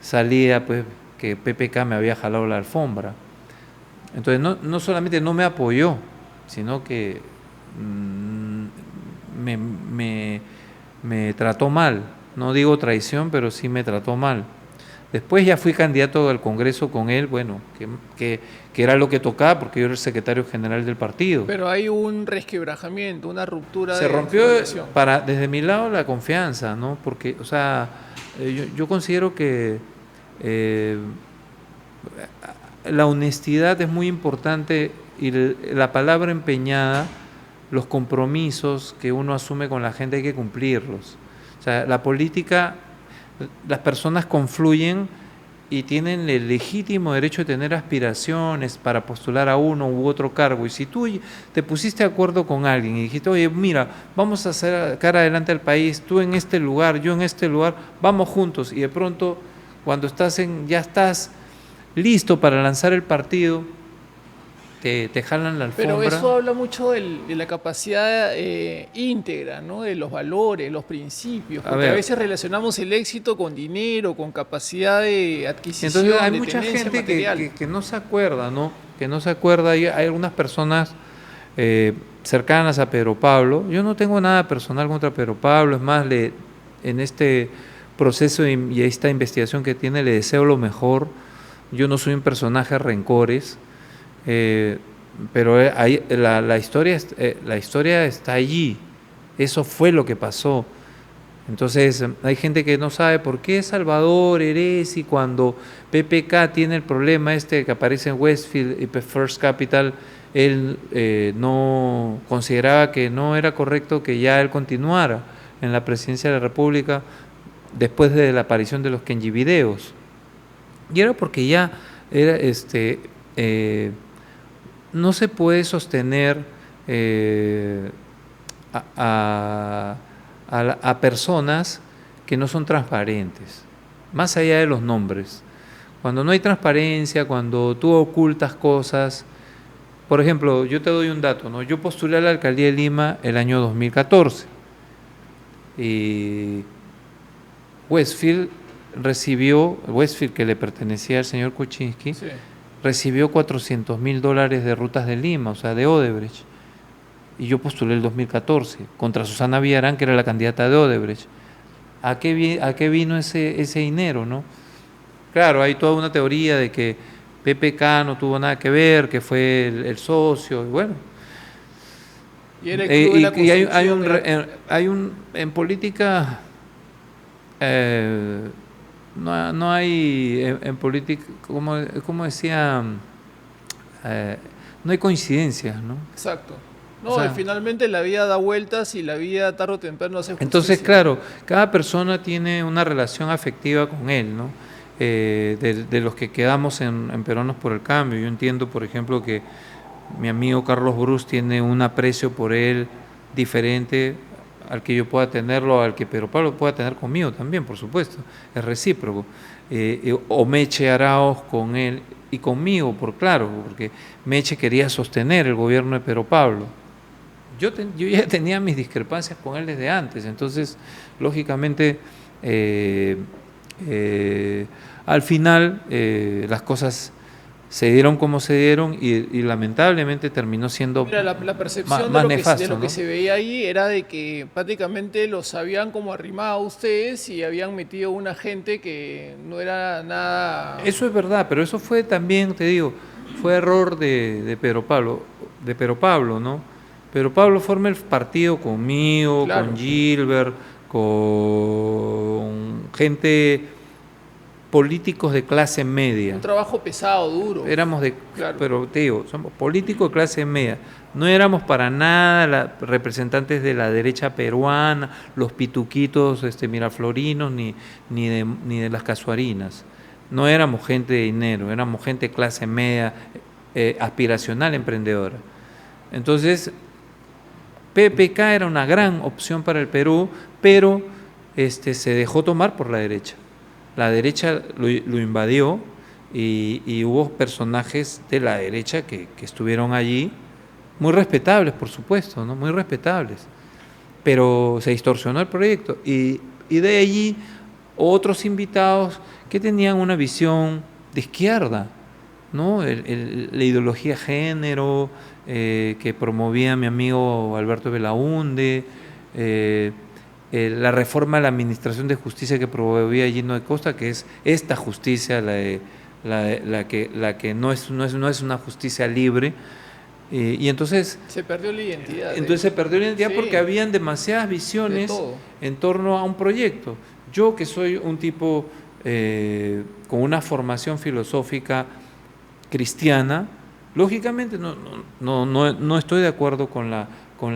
salía pues que PPK me había jalado la alfombra. Entonces no solamente no me apoyó, sino que me trató mal. No digo traición, pero sí me trató mal. Después ya fui candidato al Congreso con él, bueno, que era lo que tocaba, porque yo era el secretario general del partido. Pero hay un resquebrajamiento, una ruptura. Se rompió desde mi lado la confianza, ¿no? Porque, o sea, yo considero que la honestidad es muy importante y la palabra empeñada, los compromisos que uno asume con la gente hay que cumplirlos. O sea, la política, las personas confluyen y tienen el legítimo derecho de tener aspiraciones para postular a uno u otro cargo. Y si tú te pusiste de acuerdo con alguien y dijiste, oye, mira, vamos a sacar adelante al país, tú en este lugar, yo en este lugar, vamos juntos, y de pronto cuando ya estás listo para lanzar el partido, te jalan la alfombra. Pero eso habla mucho de la capacidad íntegra, ¿no? De los valores, los principios, porque a veces relacionamos el éxito con dinero, con capacidad de adquisición. Entonces hay mucha gente que no se acuerda, ¿no? Que no se acuerda. Hay algunas personas cercanas a Pedro Pablo. Yo no tengo nada personal contra Pedro Pablo, es más, en este proceso y esta investigación que tiene le deseo lo mejor. Yo no soy un personaje de rencores. Pero la historia está allí. Eso fue lo que pasó. Entonces hay gente que no sabe por qué Salvador Heresi, cuando PPK tiene el problema que aparece en Westfield y First Capital, él no consideraba que no era correcto que ya él continuara en la presidencia de la República después de la aparición de los Kenji videos. Y era porque ya era no se puede sostener a personas que no son transparentes, más allá de los nombres. Cuando no hay transparencia, cuando tú ocultas cosas. Por ejemplo, yo te doy un dato, ¿no? Yo postulé a la alcaldía de Lima el año 2014 y Westfield, que le pertenecía al señor Kuczynski, sí, recibió $400,000 de Rutas de Lima, o sea, de Odebrecht. Y yo postulé el 2014 contra Susana Villarán, que era la candidata de Odebrecht. ¿A qué vino ese dinero, no? Claro, hay toda una teoría de que PPK no tuvo nada que ver, que fue el socio, y bueno. Y era en política no hay en política, como decía, no hay coincidencias, ¿no? Exacto. No, finalmente la vida da vueltas y la vida tarde o temprano hace justicia. Entonces, claro, cada persona tiene una relación afectiva con él, ¿no? De los que quedamos en Peruanos por el Cambio. Yo entiendo, por ejemplo, que mi amigo Carlos Bruce tiene un aprecio por él diferente al que yo pueda tenerlo, al que Pedro Pablo pueda tener conmigo también, por supuesto, es recíproco. O Meche Arauz con él y conmigo, porque Meche quería sostener el gobierno de Pedro Pablo. Yo ya tenía mis discrepancias con él desde antes, entonces, lógicamente, al final las cosas se dieron como se dieron y lamentablemente terminó siendo Mira, la percepción más de nefasto, lo que ¿no? se veía ahí era de que prácticamente los habían como arrimado a ustedes y habían metido una gente que no era nada... Eso es verdad, pero eso fue también, te digo, fue error de Pedro Pablo, ¿no? Pedro Pablo forma el partido conmigo, Claro, con Gilbert, con gente, políticos de clase media. un trabajo pesado, duro. Éramos Claro. pero te digo, somos políticos de clase media. No éramos para nada representantes de la derecha peruana, los pituquitos miraflorinos, ni de las casuarinas. No éramos gente de dinero, éramos gente de clase media, aspiracional, emprendedora. Entonces, PPK era una gran opción para el Perú, pero se dejó tomar por la derecha. La derecha lo invadió y hubo personajes de la derecha que estuvieron allí, muy respetables, por supuesto, ¿no? Muy respetables, pero se distorsionó el proyecto y de allí otros invitados que tenían una visión de izquierda, ¿no? La ideología género que promovía mi amigo Alberto Belaunde, la reforma de la administración de justicia que promovía Gino de Costa, que es esta justicia la que no es una justicia libre. Y entonces Se perdió la identidad. se perdió la identidad Sí, porque habían demasiadas de visiones todo. en torno a un proyecto. Yo, que soy un tipo con una formación filosófica cristiana, lógicamente no estoy de acuerdo con la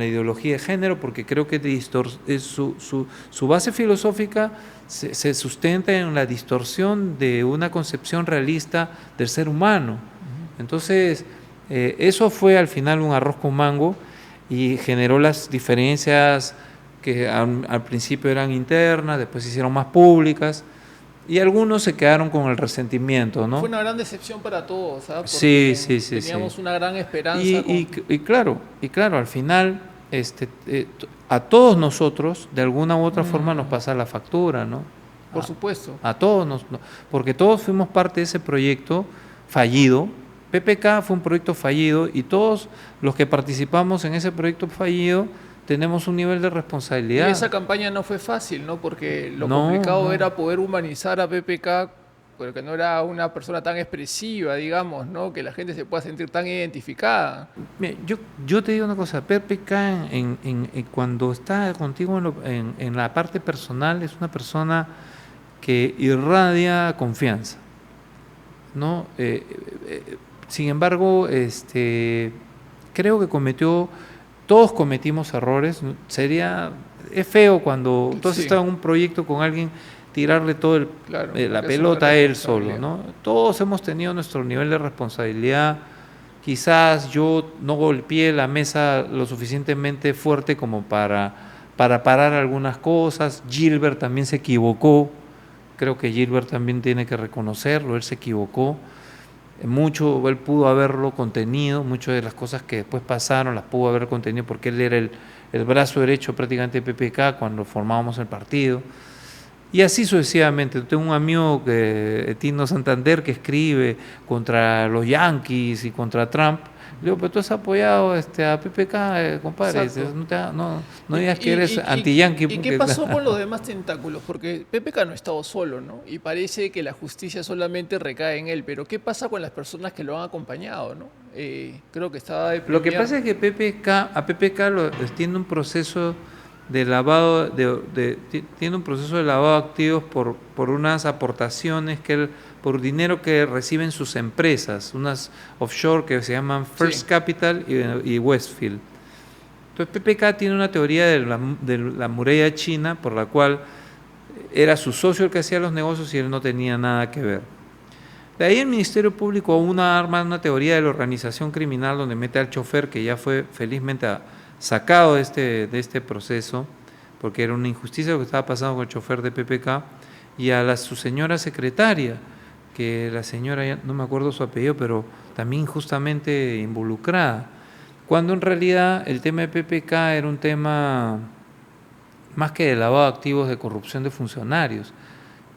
ideología de género, porque creo que su base filosófica se sustenta en la distorsión de una concepción realista del ser humano. Entonces, eso fue al final un arroz con mango y generó las diferencias que al principio eran internas, después se hicieron más públicas y algunos se quedaron con el resentimiento, ¿no? Fue una gran decepción para todos, ¿sabes? Sí, Porque sí. teníamos una gran esperanza. Y claro, al final a todos nosotros de alguna u otra forma nos pasa la factura, ¿no? Por supuesto. A todos porque todos fuimos parte de ese proyecto fallido. PPK fue un proyecto fallido y todos los que participamos en ese proyecto fallido tenemos un nivel de responsabilidad. Y esa campaña no fue fácil, ¿no? Porque lo No, complicado no. era poder humanizar a PPK, porque no era una persona tan expresiva, digamos, ¿no? Que la gente se pueda sentir tan identificada. Mira, yo te digo una cosa, PPK cuando está contigo en la parte personal es una persona que irradia confianza, ¿no? Sin embargo, creo que todos cometimos errores. Es feo cuando tú has Sí. estado en un proyecto con alguien, tirarle Claro, la es pelota una a él solo, responsabilidad. ¿no? Todos hemos tenido nuestro nivel de responsabilidad. Quizás yo no golpeé la mesa lo suficientemente fuerte como para parar algunas cosas. Gilbert también se equivocó. Creo que Gilbert también tiene que reconocerlo, él se equivocó. Mucho él pudo haberlo contenido, muchas de las cosas que después pasaron las pudo haber contenido porque él era el brazo derecho prácticamente de PPK cuando formábamos el partido. Y así sucesivamente. Tengo un amigo, Tino Santander, que escribe contra los Yankees y contra Trump. Le digo, pero tú has apoyado a PPK, compadre. Exacto. No digas que eres ¿Y anti-yankee. qué pasó con los demás tentáculos? Porque PPK no ha estado solo, ¿no? Y parece que la justicia solamente recae en él. Pero ¿qué pasa con las personas que lo han acompañado, ¿no? Creo que estaba de Lo que premiar. pasa es que a PPK tiene un proceso de lavado tiene un proceso de lavado de activos por unas aportaciones por dinero que reciben sus empresas, unas offshore que se llaman First Sí. Capital y Westfield. Entonces PPK tiene una teoría de la muralla china por la cual era su socio el que hacía los negocios y él no tenía nada que ver. De ahí el Ministerio Público arma una teoría de la organización criminal donde mete al chofer, que ya fue felizmente sacado de este proceso, porque era una injusticia lo que estaba pasando con el chofer de PPK, y a su señora secretaria, que la señora, ya no me acuerdo su apellido, pero también injustamente involucrada, cuando en realidad el tema de PPK era un tema más que de lavado de activos, de corrupción de funcionarios.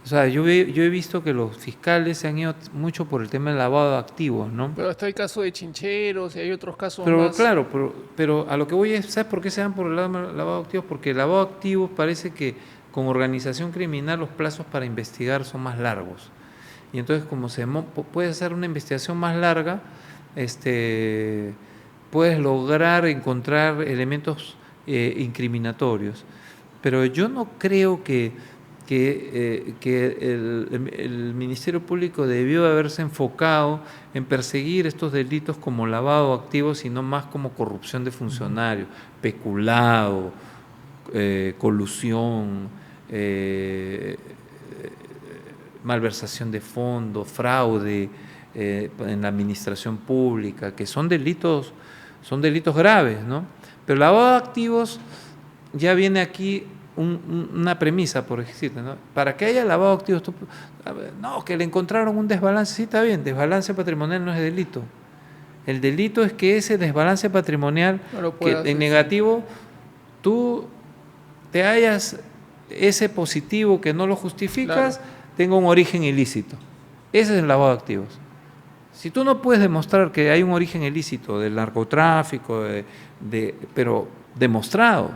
O sea, yo he visto que los fiscales se han ido mucho por el tema del lavado de activos, ¿no? Pero está el caso de Chincheros y hay otros casos Pero más. claro, pero a lo que voy es, ¿sabes por qué se van por el lavado de activos? Porque el lavado de activos parece que con organización criminal los plazos para investigar son más largos. Y entonces como puede hacer una investigación más larga, puedes lograr encontrar elementos incriminatorios. Pero yo no creo que el Ministerio Público debió haberse enfocado en perseguir estos delitos como lavado de activos, sino más como corrupción de funcionarios, peculado, colusión, malversación de fondos, fraude en la administración pública, que son delitos graves, ¿no? Pero lavado de activos ya viene aquí una premisa, por decirte, ¿no? Para que haya lavado de activos, no, que le encontraron un desbalance, sí está bien, desbalance patrimonial no es delito. El delito es que ese desbalance patrimonial, No que en negativo, tú te hayas ese positivo que no lo justificas, claro, tenga un origen ilícito. Ese es el lavado de activos. Si tú no puedes demostrar que hay un origen ilícito del narcotráfico, pero demostrado,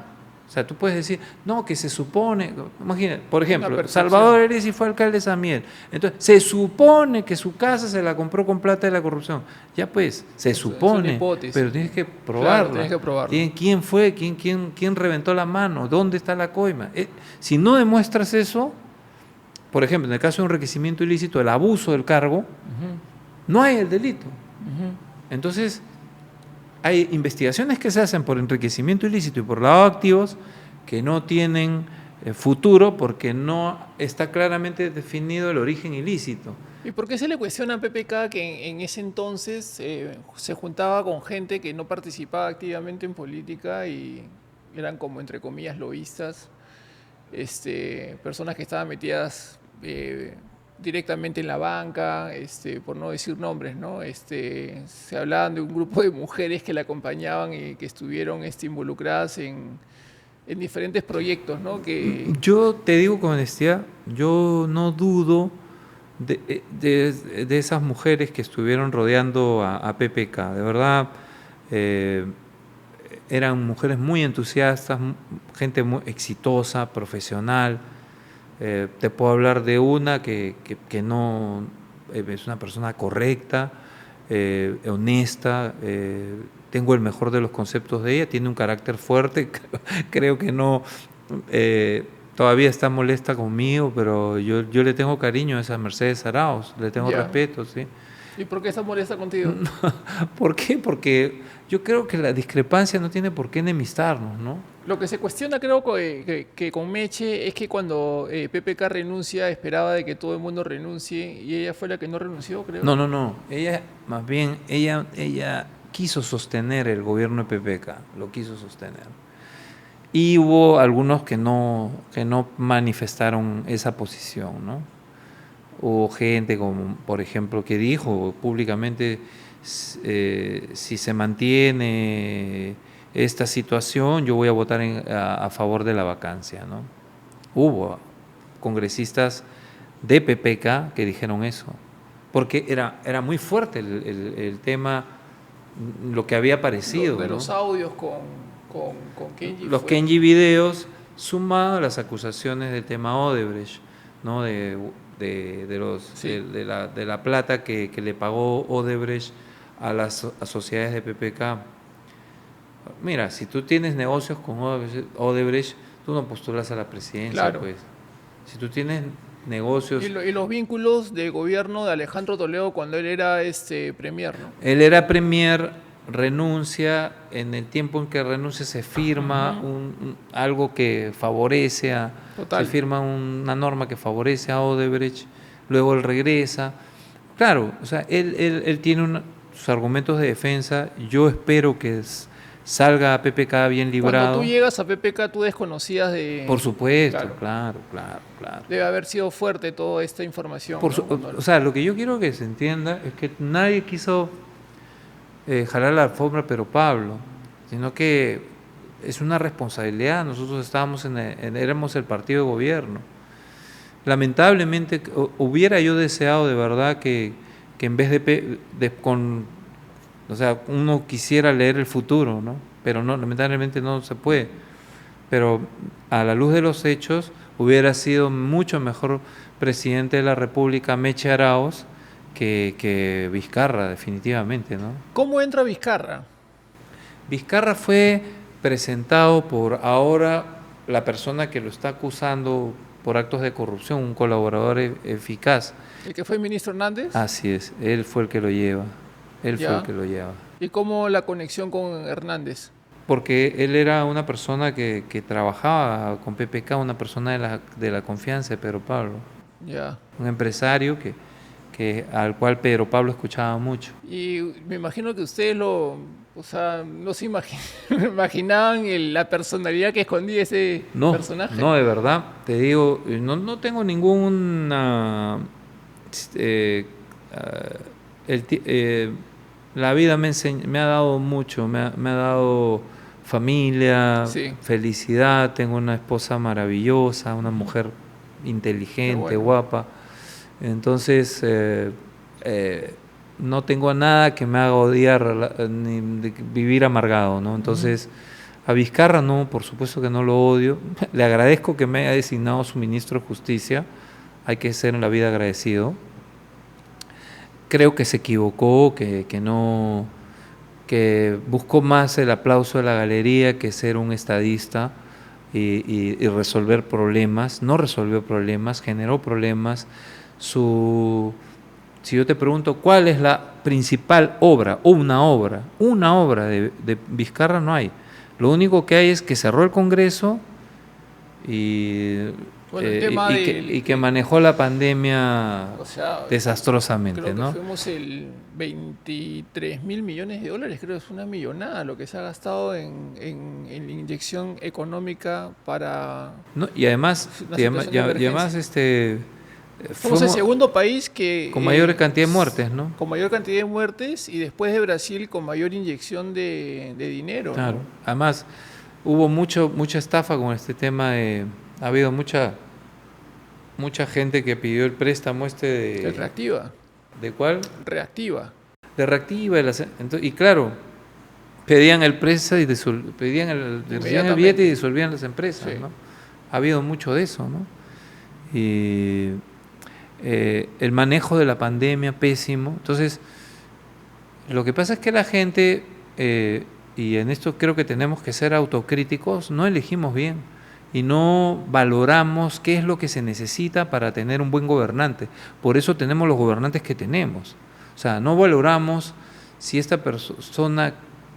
o sea, tú puedes decir, no, que se supone, imagínate, por ejemplo, Salvador Erisi fue alcalde de San Miguel, entonces se supone que su casa se la compró con plata de la corrupción. Ya pues, se supone, pero tienes que probarla. Claro, tienes que probarlo. ¿Quién fue? ¿Quién reventó la mano? ¿Dónde está la coima? Si no demuestras eso, por ejemplo, en el caso de un enriquecimiento ilícito, el abuso del cargo, no hay el delito. Entonces, hay investigaciones que se hacen por enriquecimiento ilícito y por lavado de activos que no tienen futuro porque no está claramente definido el origen ilícito. ¿Y por qué se le cuestiona a PPK que en ese entonces se juntaba con gente que no participaba activamente en política y eran como, entre comillas, lobistas, personas que estaban metidas directamente en la banca, por no decir nombres, ¿no? Se hablaban de un grupo de mujeres que la acompañaban y que estuvieron involucradas en diferentes proyectos, ¿no? Yo te digo con honestidad, yo no dudo de esas mujeres que estuvieron rodeando a PPK. De verdad, eran mujeres muy entusiastas, gente muy exitosa, profesional. Te puedo hablar de una que no es una persona correcta, honesta, tengo el mejor de los conceptos de ella, tiene un carácter fuerte, creo que no, todavía está molesta conmigo, pero yo le tengo cariño a esa Mercedes Arauz, le tengo respeto, ¿sí? ¿Y por qué está molesta contigo? ¿Por qué? Porque yo creo que la discrepancia no tiene por qué enemistarnos, ¿no? Lo que se cuestiona, creo, que con Meche es que cuando PPK renuncia, esperaba de que todo el mundo renuncie y ella fue la que no renunció, creo. No. Ella, más bien, ella quiso sostener el gobierno de PPK, lo quiso sostener. Y hubo algunos que no manifestaron esa posición, ¿no? Hubo gente, como por ejemplo, que dijo públicamente, si se mantiene esta situación, yo voy a votar a favor de la vacancia, ¿no? Hubo congresistas de PPK que dijeron eso, porque era muy fuerte el tema, lo que había aparecido. De los audios con Kenji. Los Kenji videos, sumado a las acusaciones del tema Odebrecht, ¿no? De la plata que le pagó Odebrecht a las sociedades de PPK. Mira, si tú tienes negocios con Odebrecht, tú no postulas a la presidencia, claro. Pues. Si tú tienes negocios... Y los vínculos de gobierno de Alejandro Toledo cuando él era premier, ¿no? Él era premier, renuncia, en el tiempo en que renuncia se firma algo que favorece se firma una norma que favorece a Odebrecht, luego él regresa. Claro, o sea, él tiene sus argumentos de defensa, yo espero que salga a PPK bien librado. Cuando tú llegas a PPK, tú desconocías de... Por supuesto, claro. Debe haber sido fuerte toda esta información. O sea, lo que yo quiero que se entienda es que nadie quiso jalar la alfombra, pero Pablo, sino que es una responsabilidad. Nosotros estábamos éramos el partido de gobierno lamentablemente hubiera yo deseado de verdad que en vez o sea, uno quisiera leer el futuro, ¿no? Pero no, lamentablemente no se puede. Pero a la luz de los hechos, hubiera sido mucho mejor presidente de la República Meche Arauz que Vizcarra, definitivamente, ¿no? ¿Cómo entra Vizcarra? Vizcarra fue presentado por ahora la persona que lo está acusando por actos de corrupción, un colaborador eficaz. ¿El que fue ministro Hernández? Así es, él fue el que lo lleva. Él Ya. fue el que lo lleva. ¿Y cómo la conexión con Hernández? Porque él era una persona que trabajaba con PPK, una persona de la confianza de Pedro Pablo. Ya. Un empresario al cual Pedro Pablo escuchaba mucho. Y me imagino que ustedes o sea, no se imaginaban la personalidad que escondía ese personaje. No, de verdad, te digo, no tengo ninguna... la vida me ha dado mucho, me ha dado familia, Sí. felicidad, tengo una esposa maravillosa, una mujer inteligente, Qué bueno. guapa. Entonces, no tengo nada que me haga odiar ni vivir amargado, ¿no? Entonces, a Vizcarra no, por supuesto que no lo odio. Le agradezco que me haya designado su ministro de Justicia. Hay que ser en la vida agradecido. Creo que se equivocó, que buscó más el aplauso de la galería que ser un estadista y resolver problemas. No resolvió problemas, generó problemas. Si yo te pregunto cuál es la principal obra, una obra de Vizcarra, no hay. Lo único que hay es que cerró el Congreso y que manejó la pandemia, o sea, desastrosamente. Creo que ¿no? fuimos el 23.000 millones de dólares, creo que es una millonada lo que se ha gastado en la inyección económica para... No, y además, somos el segundo país con mayor cantidad de muertes, ¿no? Con mayor cantidad de muertes y después de Brasil con mayor inyección de dinero. Claro, ¿no? Además hubo mucha estafa con este tema ha habido mucha gente que pidió el préstamo de Reactiva. ¿De cuál? Reactiva. De Reactiva. Y claro, pedían el préstamo y pedían el billete y disolvían las empresas, sí. ¿no? Ha habido mucho de eso, ¿no? Y el manejo de la pandemia pésimo. Entonces, lo que pasa es que la gente, y en esto creo que tenemos que ser autocríticos, no elegimos bien y no valoramos qué es lo que se necesita para tener un buen gobernante. Por eso tenemos los gobernantes que tenemos. O sea, no valoramos si esta persona,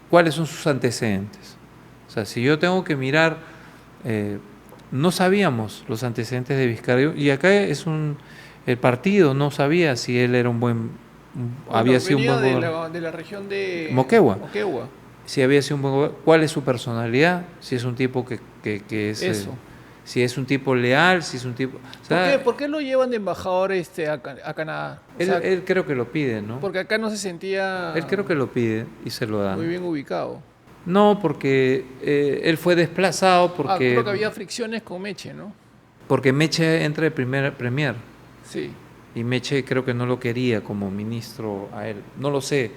cuáles son sus antecedentes. O sea, si yo tengo que mirar, no sabíamos los antecedentes de Vizcarra, y acá el partido no sabía si él era un buen, había sido un buen gobernante. De la región de Moquegua. Si había sido un buen gobernante, cuál es su personalidad, si es un tipo que es eso. Si es un tipo leal, si es un tipo... O sea, ¿Por qué lo llevan de embajador a Canadá? Él creo que lo pide, ¿no? Porque acá no se sentía... Él creo que lo pide y se lo dan. Muy bien ubicado. No, porque él fue desplazado porque... creo que había fricciones con Meche, ¿no? Porque Meche entra de premier. Sí. Y Meche creo que no lo quería como ministro a él. No lo sé,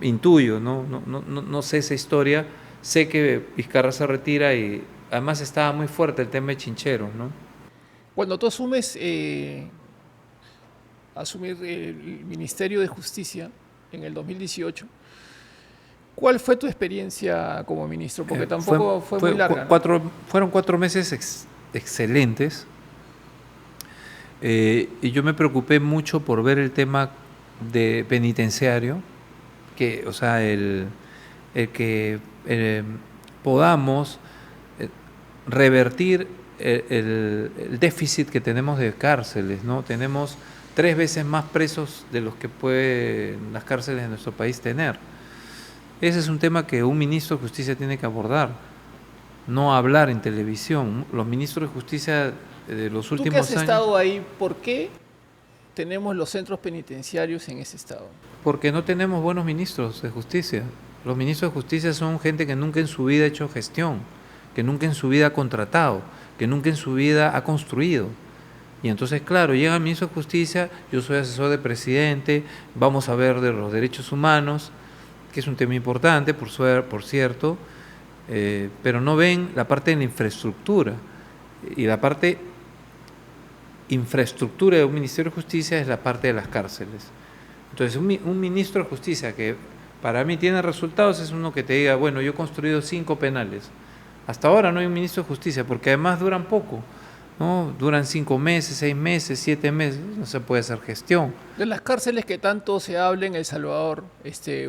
intuyo, no sé esa historia. Sé que Vizcarra se retira y además estaba muy fuerte el tema de Chinchero, ¿no? Cuando tú asumir el Ministerio de Justicia en el 2018, ¿cuál fue tu experiencia como ministro? Porque tampoco fue muy larga. Fueron 4 meses excelentes. Y yo me preocupé mucho por ver el tema de penitenciario, que, o sea, el que podamos revertir el déficit que tenemos de cárceles, ¿no? Tenemos 3 veces más presos de los que pueden las cárceles de nuestro país tener. Ese es un tema que un ministro de Justicia tiene que abordar, no hablar en televisión. Los ministros de Justicia de los últimos años... Tú que has estado ahí, ¿por qué tenemos los centros penitenciarios en ese estado? Porque no tenemos buenos ministros de Justicia. Los ministros de Justicia son gente que nunca en su vida ha hecho gestión, que nunca en su vida ha contratado, que nunca en su vida ha construido. Y entonces, claro, llega el ministro de Justicia, yo soy asesor del presidente, vamos a ver de los derechos humanos, que es un tema importante, por cierto, pero no ven la parte de la infraestructura. Y la parte infraestructura de un Ministerio de Justicia es la parte de las cárceles. Entonces, un ministro de Justicia que para mí tiene resultados es uno que te diga, bueno, yo he construido 5 penales. Hasta ahora no hay un ministro de Justicia, porque además duran poco, ¿no? Duran 5 meses, 6 meses, 7 meses, no se puede hacer gestión. De las cárceles que tanto se habla en El Salvador,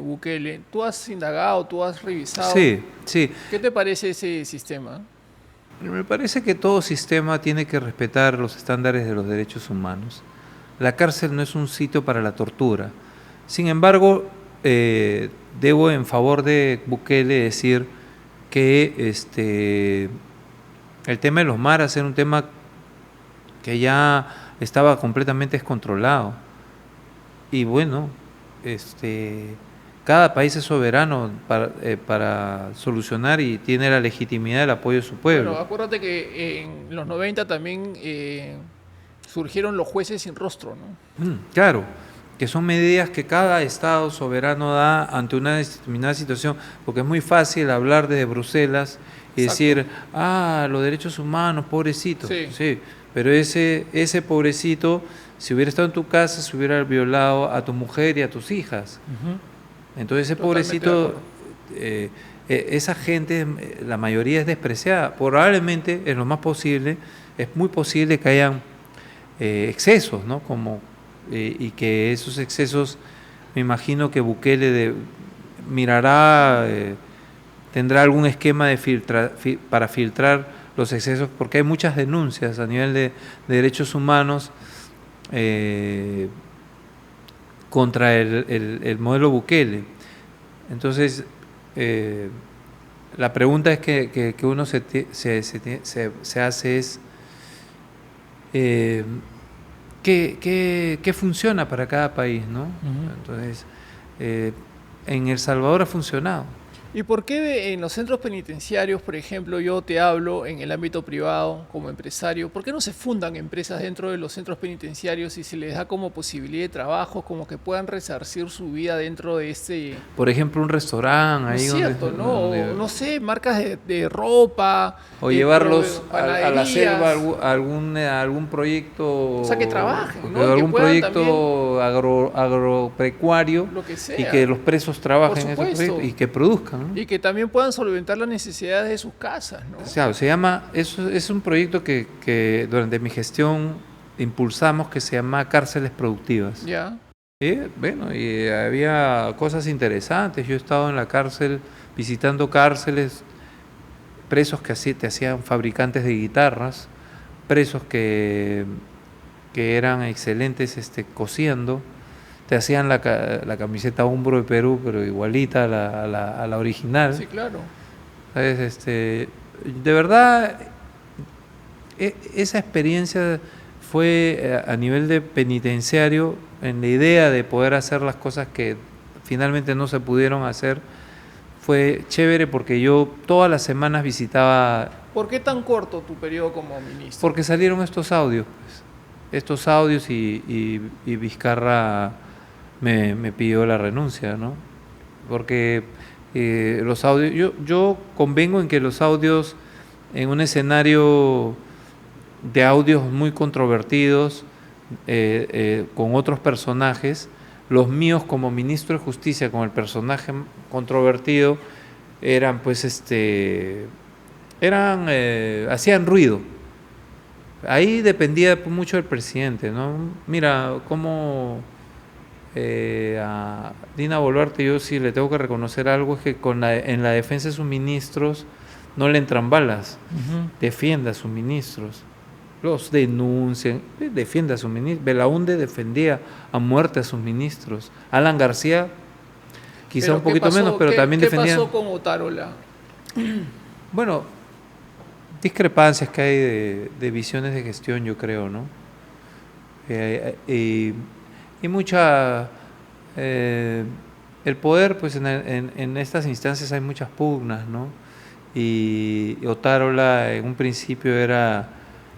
Bukele, ¿tú has indagado, tú has revisado? Sí, sí. ¿Qué te parece ese sistema? Me parece que todo sistema tiene que respetar los estándares de los derechos humanos. La cárcel no es un sitio para la tortura. Sin embargo, debo en favor de Bukele decir que el tema de los maras era un tema que ya estaba completamente descontrolado. Y bueno, cada país es soberano para solucionar y tiene la legitimidad del apoyo de su pueblo. Bueno, acuérdate que en los 90 también surgieron los jueces sin rostro, ¿no? Claro, que son medidas que cada Estado soberano da ante una determinada situación, porque es muy fácil hablar desde Bruselas y decir, los derechos humanos, pobrecito. Sí, pero ese pobrecito, si hubiera estado en tu casa, se hubiera violado a tu mujer y a tus hijas. Entonces ese pobrecito, esa gente, la mayoría es despreciada. Probablemente, es lo más posible, es muy posible que hayan excesos, ¿no? Y que esos excesos, me imagino que Bukele mirará, tendrá algún esquema para filtrar los excesos, porque hay muchas denuncias a nivel de derechos humanos contra el modelo Bukele. Entonces, la pregunta es que uno se hace es ¿qué funciona para cada país, ¿no? Entonces, en El Salvador ha funcionado. ¿Y por qué en los centros penitenciarios, por ejemplo, yo te hablo en el ámbito privado como empresario, por qué no se fundan empresas dentro de los centros penitenciarios y se les da como posibilidad de trabajo, como que puedan resarcir su vida dentro de Por ejemplo, un restaurante ahí. Es cierto, ¿no? O, no sé, marcas de ropa. O llevarlos a la selva a algún proyecto. O sea, que trabajen, ¿no? Algún proyecto agropecuario. Lo que sea. Y que los presos trabajen en esos proyectos y que produzcan. Y que también puedan solventar las necesidades de sus casas, ¿no? O sea, eso es un proyecto que durante mi gestión impulsamos, que se llama Cárceles Productivas. Ya. Bueno, y había cosas interesantes. Yo he estado en la cárcel, visitando cárceles, presos que te hacían fabricantes de guitarras, presos que eran excelentes cosiendo. Te hacían la camiseta Umbro de Perú, pero igualita a la original. Sí, claro. ¿Sabes? De verdad, esa experiencia fue a nivel de penitenciario, en la idea de poder hacer las cosas que finalmente no se pudieron hacer. Fue chévere porque yo todas las semanas visitaba. ¿Por qué tan corto tu periodo como ministro? Porque salieron estos audios, pues. Estos audios y Vizcarra me pidió la renuncia, ¿no? Porque los audios, yo convengo en que los audios, en un escenario de audios muy controvertidos, con otros personajes, los míos como ministro de Justicia, con el personaje controvertido, eran pues hacían ruido. Ahí dependía mucho del presidente, ¿no? Mira, cómo a Dina Boluarte, yo sí le tengo que reconocer algo, es que en la defensa de sus ministros no le entran balas. Defiende a sus ministros, los denuncian, defiende a sus ministros. Belaúnde defendía a muerte a sus ministros. Alan García, quizá un poquito menos, pero también defendía. ¿Qué pasó con Otárola? Bueno, discrepancias que hay de visiones de gestión, yo creo, ¿no? Y mucha... el poder, pues en estas instancias hay muchas pugnas, ¿no? Y Otárola en un principio era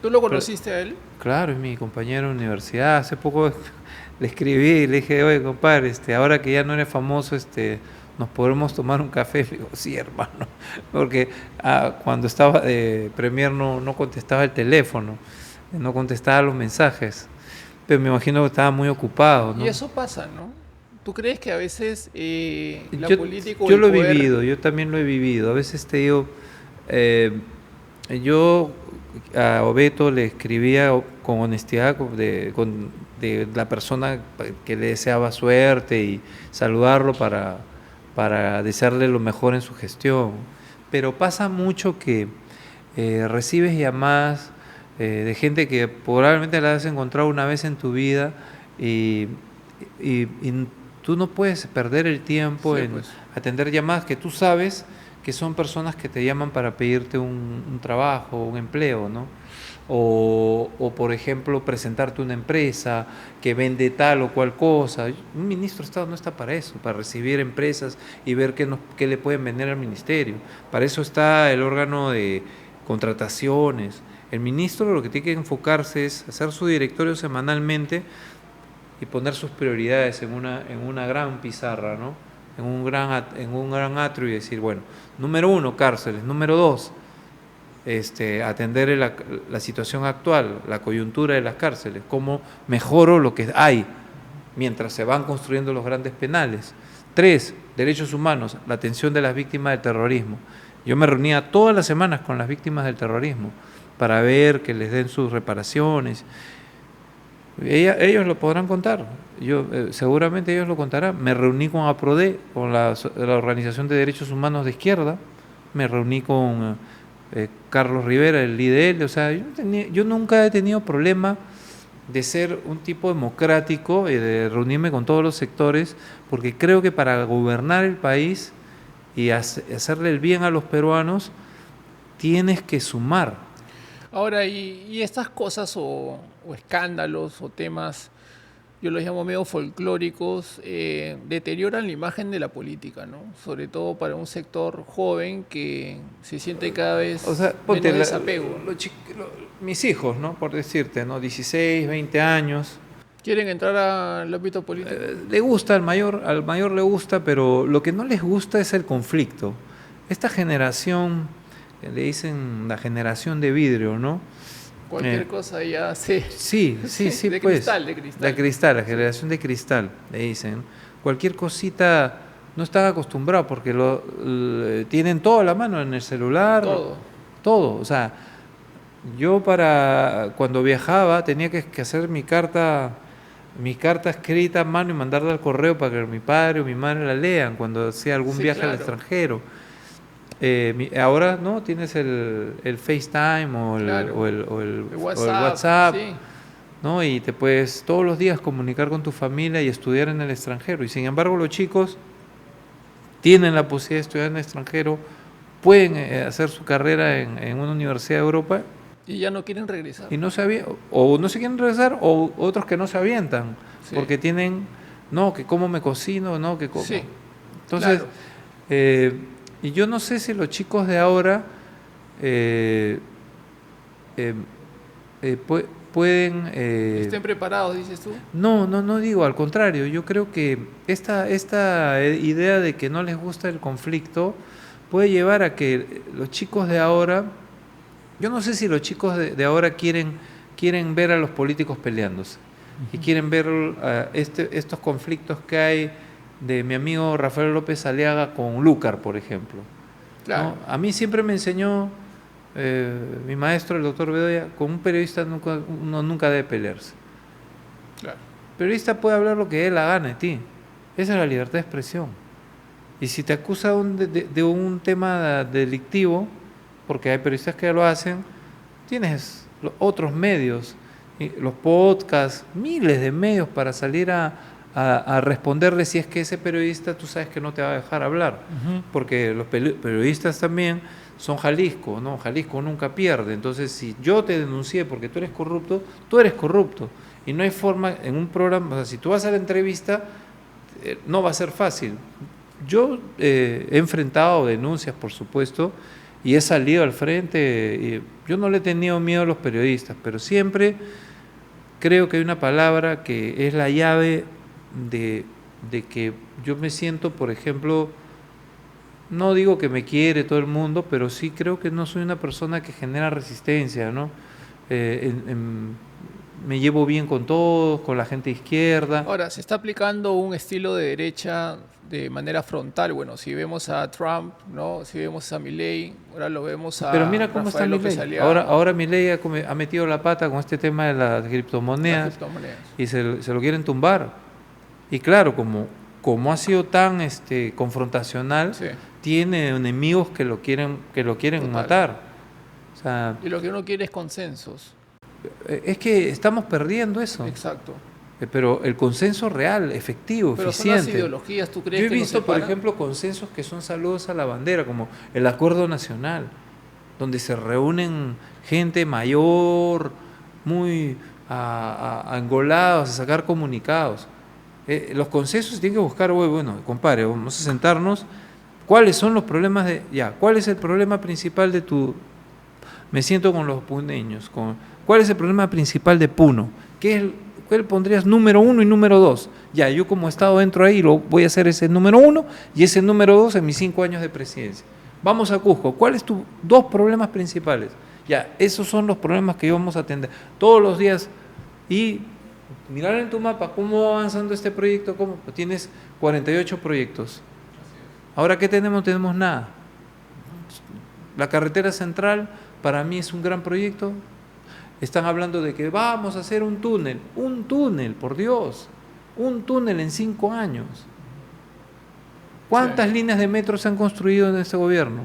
¿Tú lo conociste a él? Claro, es mi compañero de universidad. Hace poco le escribí y le dije, oye, compadre, ahora que ya no eres famoso, nos podremos tomar un café. Le digo, sí, hermano, porque cuando estaba de premier no contestaba el teléfono, no contestaba los mensajes, pero me imagino que estaba muy ocupado, ¿no? Y eso pasa, ¿no? ¿Tú crees que a veces la política o yo el lo he poder... vivido, yo también lo he vivido. A veces te digo, yo a Obeto le escribía con honestidad de la persona que le deseaba suerte y saludarlo para desearle lo mejor en su gestión. Pero pasa mucho que recibes llamadas de gente que probablemente la has encontrado una vez en tu vida y tú no puedes perder el tiempo en atender llamadas que tú sabes que son personas que te llaman para pedirte un trabajo, un empleo, ¿no? O, por ejemplo, presentarte una empresa que vende tal o cual cosa. Un ministro de Estado no está para eso, para recibir empresas y ver qué le pueden vender al ministerio. Para eso está el órgano de contrataciones. El ministro lo que tiene que enfocarse es hacer su directorio semanalmente y poner sus prioridades en una gran pizarra, ¿no? En un gran atrio y decir, bueno, número 1, cárceles; número 2, atender la situación actual, la coyuntura de las cárceles, cómo mejoro lo que hay mientras se van construyendo los grandes penales; 3, derechos humanos, la atención de las víctimas del terrorismo. Yo me reunía todas las semanas con las víctimas del terrorismo para ver que les den sus reparaciones. Ellos lo podrán contar, seguramente ellos lo contarán. Me reuní con APRODE, con la Organización de Derechos Humanos de Izquierda, me reuní con Carlos Rivera, el IDL, o sea, yo nunca he tenido problema de ser un tipo democrático y de reunirme con todos los sectores, porque creo que para gobernar el país y hacerle el bien a los peruanos, tienes que sumar. Ahora, y estas cosas o escándalos o temas, yo los llamo medio folclóricos, deterioran la imagen de la política, ¿no? Sobre todo para un sector joven que se siente cada vez menos desapego. Mis hijos, ¿no? Por decirte, ¿no? 16, 20 años. ¿Quieren entrar al ámbito político? Le gusta, al mayor le gusta, pero lo que no les gusta es el conflicto. Esta generación, le dicen la generación de vidrio, ¿no? Cualquier cosa ya se... Sí, de pues. Cristal. La generación de cristal, le dicen. Cualquier cosita, no están acostumbrados porque tienen todo a la mano en el celular. Todo. O sea, yo cuando viajaba tenía que hacer mi carta escrita a mano y mandarla al correo para que mi padre o mi madre la lean cuando hacía algún viaje al extranjero. Ahora no tienes el FaceTime o el WhatsApp, sí, ¿no? Y te puedes todos los días comunicar con tu familia y estudiar en el extranjero. Y sin embargo los chicos tienen la posibilidad de estudiar en el extranjero, pueden hacer su carrera en una universidad de Europa y ya no quieren regresar. Y no se quieren regresar, o otros que no se avientan, sí, porque tienen, no, que cómo me cocino, no, que cómo. Sí, entonces, claro. Y yo no sé si los chicos de ahora pueden... ¿Estén preparados, dices tú? No digo, al contrario. Yo creo que esta idea de que no les gusta el conflicto puede llevar a que los chicos de ahora... Yo no sé si los chicos de ahora quieren ver a los políticos peleándose, y quieren ver estos conflictos que hay de mi amigo Rafael López Aliaga con Lúcar, por ejemplo. Claro. ¿No? A mí siempre me enseñó mi maestro, el doctor Bedoya, con un periodista uno nunca debe pelearse. Claro. El periodista puede hablar lo que él la gana de ti. Esa es la libertad de expresión. Y si te acusa de un tema delictivo, porque hay periodistas que lo hacen, tienes otros medios, los podcasts, miles de medios para salir a responderle si es que ese periodista tú sabes que no te va a dejar hablar. Uh-huh. Porque los periodistas también son Jalisco, ¿no? Jalisco nunca pierde. Entonces, si yo te denuncié porque tú eres corrupto, tú eres corrupto. Y no hay forma en un programa, o sea, si tú vas a la entrevista, no va a ser fácil. Yo he enfrentado denuncias, por supuesto, y he salido al frente. Y yo no le he tenido miedo a los periodistas, pero siempre creo que hay una palabra que es la llave de que yo me siento, por ejemplo, no digo que me quiere todo el mundo, pero sí creo que no soy una persona que genera resistencia, ¿no? Me llevo bien con todos, con la gente de izquierda. Ahora, se está aplicando un estilo de derecha de manera frontal. Bueno, si vemos a Trump, ¿no? Si vemos a Milei, ahora lo vemos a Pero mira cómo Rafael está López Milei. Aliaga. Ahora Milei ha metido la pata con este tema de las criptomonedas, Las criptomonedas. y se lo quieren tumbar. Y claro, como ha sido tan confrontacional, Sí. tiene enemigos que lo quieren Total. matar. O sea, Y lo que uno quiere es consensos. es que estamos perdiendo eso. Exacto. Pero el consenso real, efectivo, Pero son las eficiente. ideologías, ¿tú crees Yo he que nos visto, por separan? ejemplo, consensos que son saludos a la bandera, como el Acuerdo Nacional, donde se reúnen gente mayor, muy engolados, a sacar comunicados. Los consensos tienen que buscar, bueno, compadre, vamos a sentarnos. ¿Cuáles son los problemas ¿cuál es el problema principal de me siento con los puneños? ¿Cuál es el problema principal de Puno? ¿Cuál pondrías número 1 y número 2? Ya, yo como Estado entro ahí, voy a hacer ese número 1 y ese número 2 en mis 5 años de presidencia. Vamos a Cusco, ¿cuáles tus 2 problemas principales? Ya, esos son los problemas que vamos a atender todos los días. Y mirar en tu mapa cómo va avanzando este proyecto. Tienes 48 proyectos. Ahora, ¿qué tenemos? Tenemos nada. La carretera central para mí es un gran proyecto. Están hablando de que vamos a hacer un túnel, por Dios, un túnel en 5 años. ¿Cuántas líneas de metro se han construido en este gobierno?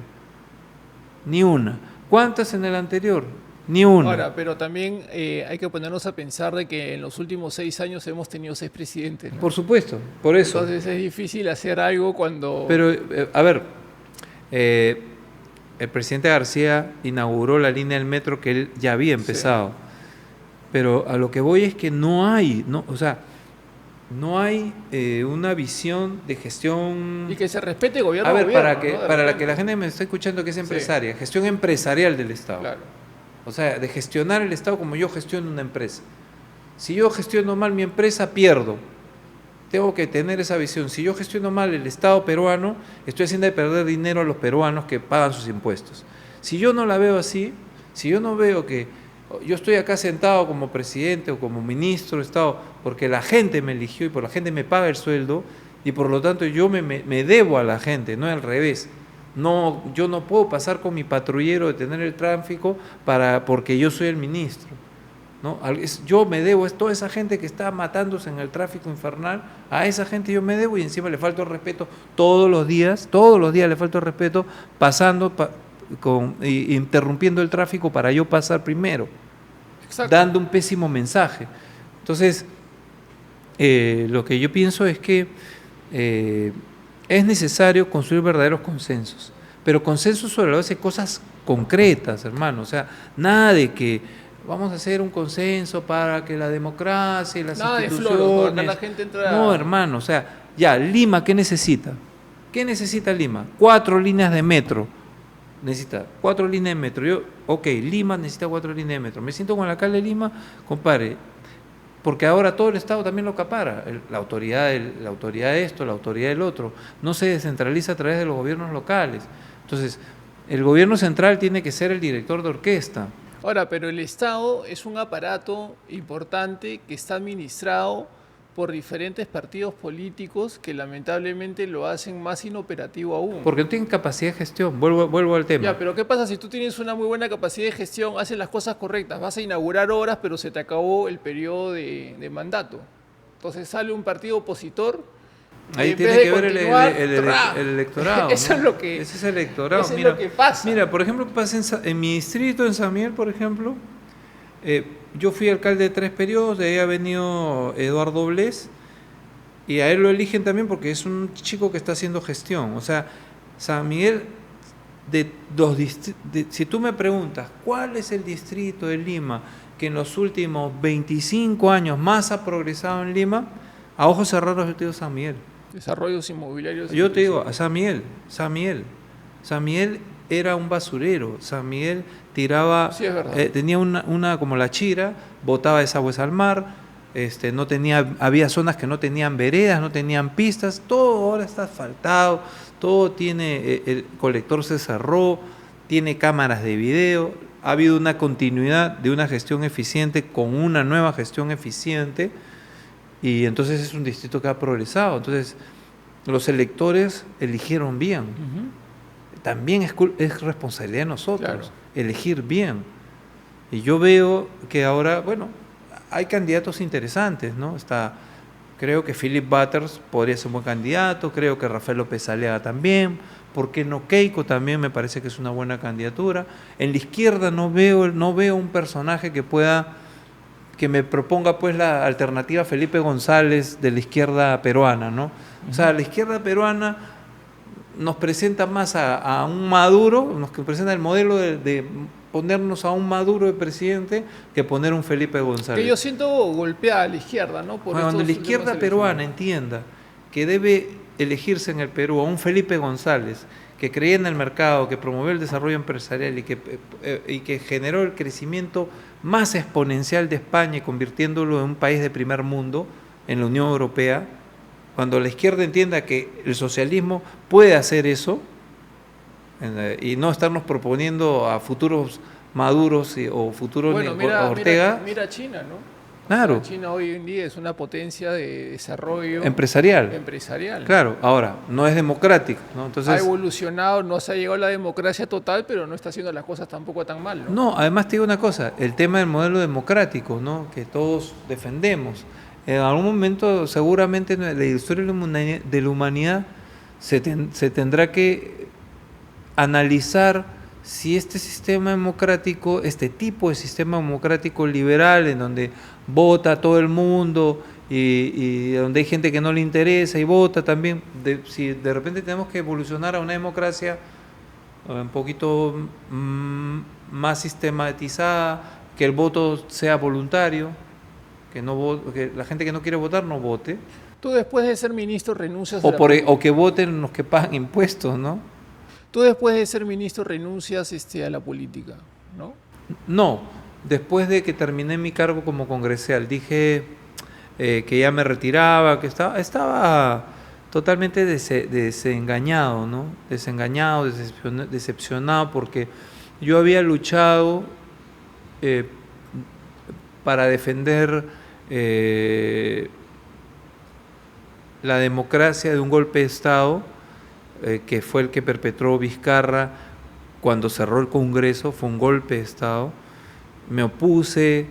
Ni una. ¿Cuántas en el anterior? Ni una. Ahora, pero también hay que ponernos a pensar de que en los últimos 6 años hemos tenido 6 presidentes, ¿no? Por supuesto, por eso. Entonces es difícil hacer algo cuando... Pero, a ver, el presidente García inauguró la línea del metro que él ya había empezado. Sí. Pero a lo que voy es que no hay una visión de gestión. Y que se respete gobierno a ver, gobierno, para que la gente me esté escuchando que es empresaria, gestión empresarial del Estado. Claro. O sea, de gestionar el Estado como yo gestiono una empresa. Si yo gestiono mal mi empresa, pierdo. Tengo que tener esa visión. Si yo gestiono mal el Estado peruano, estoy haciendo de perder dinero a los peruanos que pagan sus impuestos. Si yo no la veo así, si yo no veo que yo estoy acá sentado como presidente o como ministro de Estado porque la gente me eligió y por la gente me paga el sueldo y por lo tanto yo me debo a la gente, no al revés. No, yo no puedo pasar con mi patrullero de tener el tráfico porque yo soy el ministro. ¿No? Yo me debo, es toda esa gente que está matándose en el tráfico infernal, a esa gente yo me debo y encima le falto el respeto todos los días le falto el respeto pasando interrumpiendo el tráfico para yo pasar primero. Exacto. Dando un pésimo mensaje. Entonces, lo que yo pienso es que es necesario construir verdaderos consensos, pero consensos sobre la base de cosas concretas, hermano, o sea, nada de que vamos a hacer un consenso para que la democracia y las instituciones... De floro, la gente entra... No, hermano, o sea, ya, Lima, ¿qué necesita? ¿Qué necesita Lima? 4 líneas de metro. Necesita 4 líneas de metro. Lima necesita 4 líneas de metro. Me siento con el alcalde de Lima, compadre, porque ahora todo el Estado también lo acapara. La autoridad de esto, la autoridad del otro. No se descentraliza a través de los gobiernos locales. Entonces, el gobierno central tiene que ser el director de orquesta. Ahora, pero el Estado es un aparato importante que está administrado por diferentes partidos políticos que lamentablemente lo hacen más inoperativo aún. Porque no tienen capacidad de gestión, vuelvo al tema. Ya, pero ¿qué pasa si tú tienes una muy buena capacidad de gestión, haces las cosas correctas, vas a inaugurar obras, pero se te acabó el periodo de mandato? Entonces sale un partido opositor. Ahí tiene que ver el electorado. Eso es lo que, ese es el electorado. Eso es lo que pasa. Mira, por ejemplo, pasa en mi distrito, en San Miguel, por ejemplo, yo fui alcalde de 3 periodos, de ahí ha venido Eduardo Blés, y a él lo eligen también porque es un chico que está haciendo gestión. O sea, San Miguel, si tú me preguntas, ¿cuál es el distrito de Lima que en los últimos 25 años más ha progresado en Lima? A ojos cerrados yo te digo San Míguel. Desarrollos inmobiliarios. Yo te digo, a San Miguel era un basurero. San Miguel tiraba, Sí, es verdad. tenía una como la Chira, botaba desagües al mar, no tenía, había zonas que no tenían veredas, no tenían pistas, todo ahora está asfaltado, todo tiene, el colector se cerró, tiene cámaras de video, ha habido una continuidad de una gestión eficiente con una nueva gestión eficiente, y entonces es un distrito que ha progresado. Entonces los electores eligieron bien. También es responsabilidad de nosotros, Claro. elegir bien. Y yo veo que ahora, bueno, hay candidatos interesantes, ¿no? Creo que Philip Butters podría ser un buen candidato, creo que Rafael López Aliaga también, ¿por qué no Keiko también? Me parece que es una buena candidatura. En la izquierda no veo un personaje que me proponga pues la alternativa Felipe González de la izquierda peruana, ¿no? O sea, la izquierda peruana nos presenta más a un Maduro, nos presenta el modelo de ponernos a un Maduro de presidente que poner un Felipe González. Que yo siento golpeada a la izquierda, ¿no? Cuando la izquierda peruana entienda que debe elegirse en el Perú a un Felipe González que creía en el mercado, que promovió el desarrollo empresarial y que generó el crecimiento más exponencial de España y convirtiéndolo en un país de primer mundo en la Unión Europea, cuando la izquierda entienda que el socialismo puede hacer eso y no estarnos proponiendo a futuros Maduros o futuros Ortega. Mira China, ¿no? Claro. O sea, China hoy en día es una potencia de desarrollo empresarial. Claro, ahora, no es democrático, ¿no? Entonces, ha evolucionado, no se ha llegado a la democracia total, pero no está haciendo las cosas tampoco tan mal, ¿no? No, además te digo una cosa, el tema del modelo democrático, ¿no? Que todos defendemos. En algún momento, seguramente en la historia de la humanidad se tendrá que analizar si este sistema democrático, este tipo de sistema democrático liberal, en donde vota todo el mundo y donde hay gente que no le interesa y vota también, si de repente tenemos que evolucionar a una democracia un poquito más sistematizada, que el voto sea voluntario, que la gente que no quiere votar no vote. Tú después de ser ministro renuncias o que voten los que pagan impuestos, ¿no? Tú después de ser ministro renuncias a la política, ¿no? No, después de que terminé mi cargo como congresal, dije que ya me retiraba, que estaba totalmente desengañado, ¿no? Desengañado, decepcionado, porque yo había luchado para defender la democracia de un golpe de Estado, que fue el que perpetró Vizcarra cuando cerró el Congreso, fue un golpe de Estado. Me opuse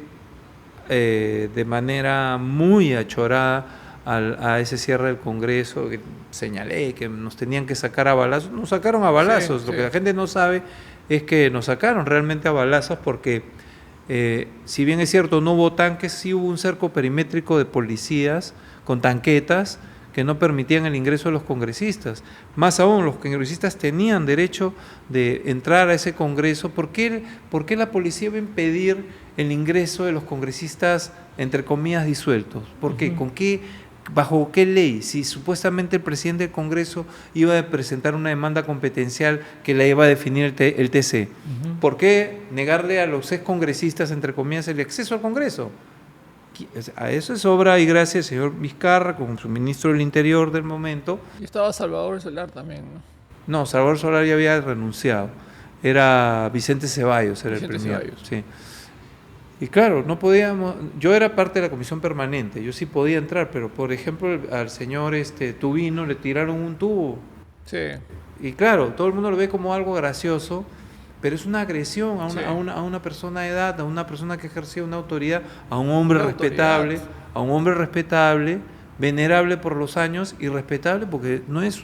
de manera muy achorada a ese cierre del Congreso, que señalé que nos tenían que sacar a balazos. Nos sacaron a balazos, Lo que la gente no sabe es que nos sacaron realmente a balazos porque, si bien es cierto, no hubo tanques, sí hubo un cerco perimétrico de policías con tanquetas que no permitían el ingreso de los congresistas. Más aún, los congresistas tenían derecho de entrar a ese Congreso. ¿Por qué la policía va a impedir el ingreso de los congresistas, entre comillas, disueltos? ¿Por qué? ¿Con qué? ¿Bajo qué ley? Si supuestamente el presidente del Congreso iba a presentar una demanda competencial que la iba a definir el TC. ¿Por qué negarle a los excongresistas, entre comillas, el acceso al Congreso? A eso es obra y gracia del señor Vizcarra, como su ministro del Interior del momento. Y estaba Salvador Solar también, ¿no? No, Salvador Solar ya había renunciado. Era Vicente Ceballos, el primero. Ceballos. Sí. Y claro, no podíamos. Yo era parte de la comisión permanente, yo sí podía entrar, pero por ejemplo al señor Tubino le tiraron un tubo. Sí. Y claro, todo el mundo lo ve como algo gracioso, pero es una agresión a una persona de edad, a una persona que ejercía una autoridad, a un hombre respetable, venerable por los años y respetable porque no es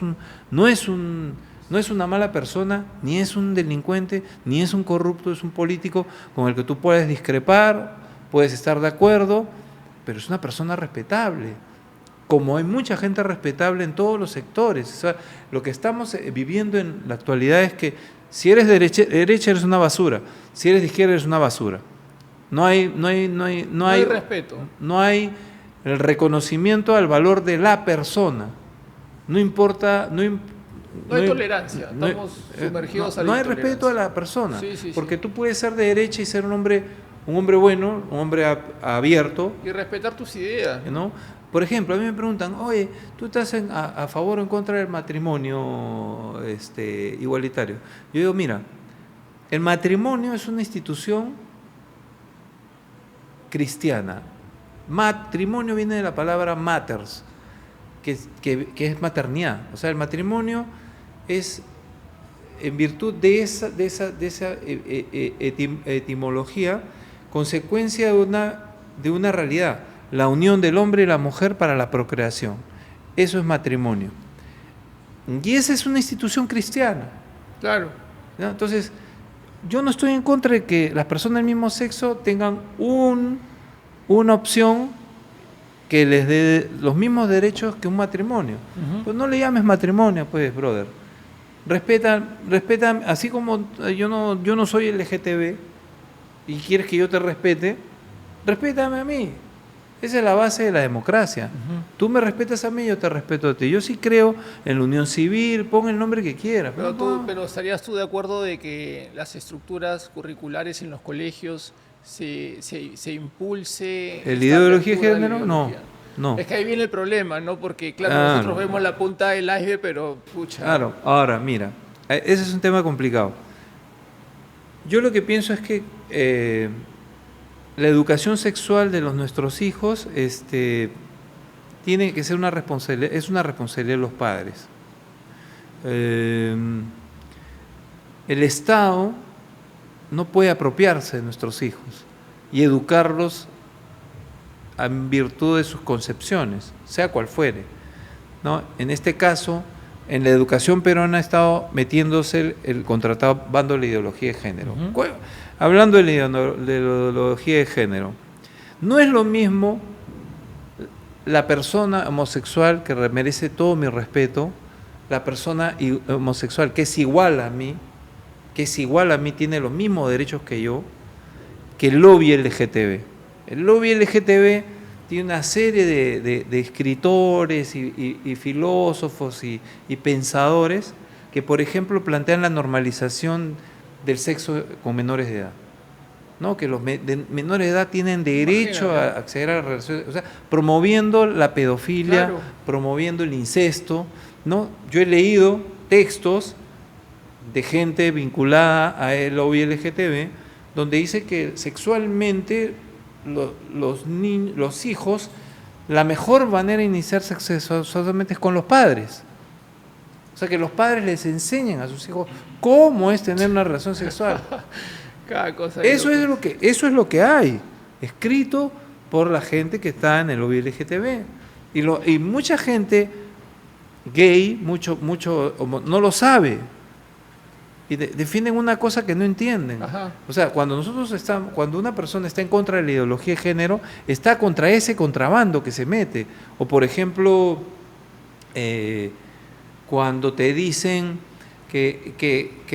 una mala persona, ni es un delincuente, ni es un corrupto, es un político con el que tú puedes discrepar, puedes estar de acuerdo, pero es una persona respetable. Como hay mucha gente respetable en todos los sectores. O sea, lo que estamos viviendo en la actualidad es que si eres de derecha eres una basura, si eres de izquierda eres una basura. No hay respeto. No hay el reconocimiento al valor de la persona. No importa No hay tolerancia, estamos sumergidos a la no hay intolerancia. respeto a la persona, Sí, porque sí. tú puedes ser de derecha y ser un hombre bueno, un hombre abierto, Y respetar tus ideas. ¿no? Por ejemplo, a mí me preguntan, oye, ¿tú estás a favor o en contra del matrimonio igualitario? Yo digo, mira, el matrimonio es una institución cristiana. Matrimonio viene de la palabra maters, que es maternidad. O sea, el matrimonio es, en virtud de esa etimología, consecuencia de una realidad, la unión del hombre y la mujer para la procreación. Eso es matrimonio. Y esa es una institución cristiana. Claro. ¿No? Entonces, yo no estoy en contra de que las personas del mismo sexo tengan una opción que les dé los mismos derechos que un matrimonio. Pues no le llames matrimonio, pues, brother. Respeta, así como yo no soy LGTB y quieres que yo te respete, respétame a mí. Esa es la base de la democracia. Tú me respetas a mí, yo te respeto a ti. Yo sí creo en la unión civil, pon el nombre que quieras. Pero ¿estarías tú de acuerdo de que las estructuras curriculares en los colegios se impulse ¿El esta ideología de apertura de la género? No. ideología? No. Es que ahí viene el problema, ¿no? Porque, claro, nosotros vemos la punta del iceberg, pero, pucha. Claro, ahora, mira, ese es un tema complicado. Yo lo que pienso es que la educación sexual de nuestros hijos tiene que ser una responsabilidad de los padres. El Estado no puede apropiarse de nuestros hijos y educarlos en virtud de sus concepciones, sea cual fuere, ¿no? En este caso, en la educación peruana ha estado metiéndose el contratado bando de la ideología de género. Hablando de la ideología de género, no es lo mismo la persona homosexual que merece todo mi respeto, la persona homosexual que es igual a mí, tiene los mismos derechos que yo, que el lobby LGTB. El lobby LGTB tiene una serie de escritores y filósofos y pensadores que, por ejemplo, plantean la normalización del sexo con menores de edad, ¿no? Que los menores de edad tienen derecho a acceder a las relaciones, o sea, promoviendo la pedofilia, claro, promoviendo el incesto, ¿no? Yo he leído textos de gente vinculada a el lobby LGTB donde dice que sexualmente los hijos, la mejor manera de iniciar sexualmente es con los padres. O sea, que los padres les enseñen a sus hijos cómo es tener una relación sexual. Cada cosa eso es lo que hay, escrito por la gente que está en el lobby LGTB. Y mucha gente gay, mucho no lo sabe. Y defienden una cosa que no entienden. Ajá. O sea, cuando una persona está en contra de la ideología de género, está contra ese contrabando que se mete. O por ejemplo, cuando te dicen que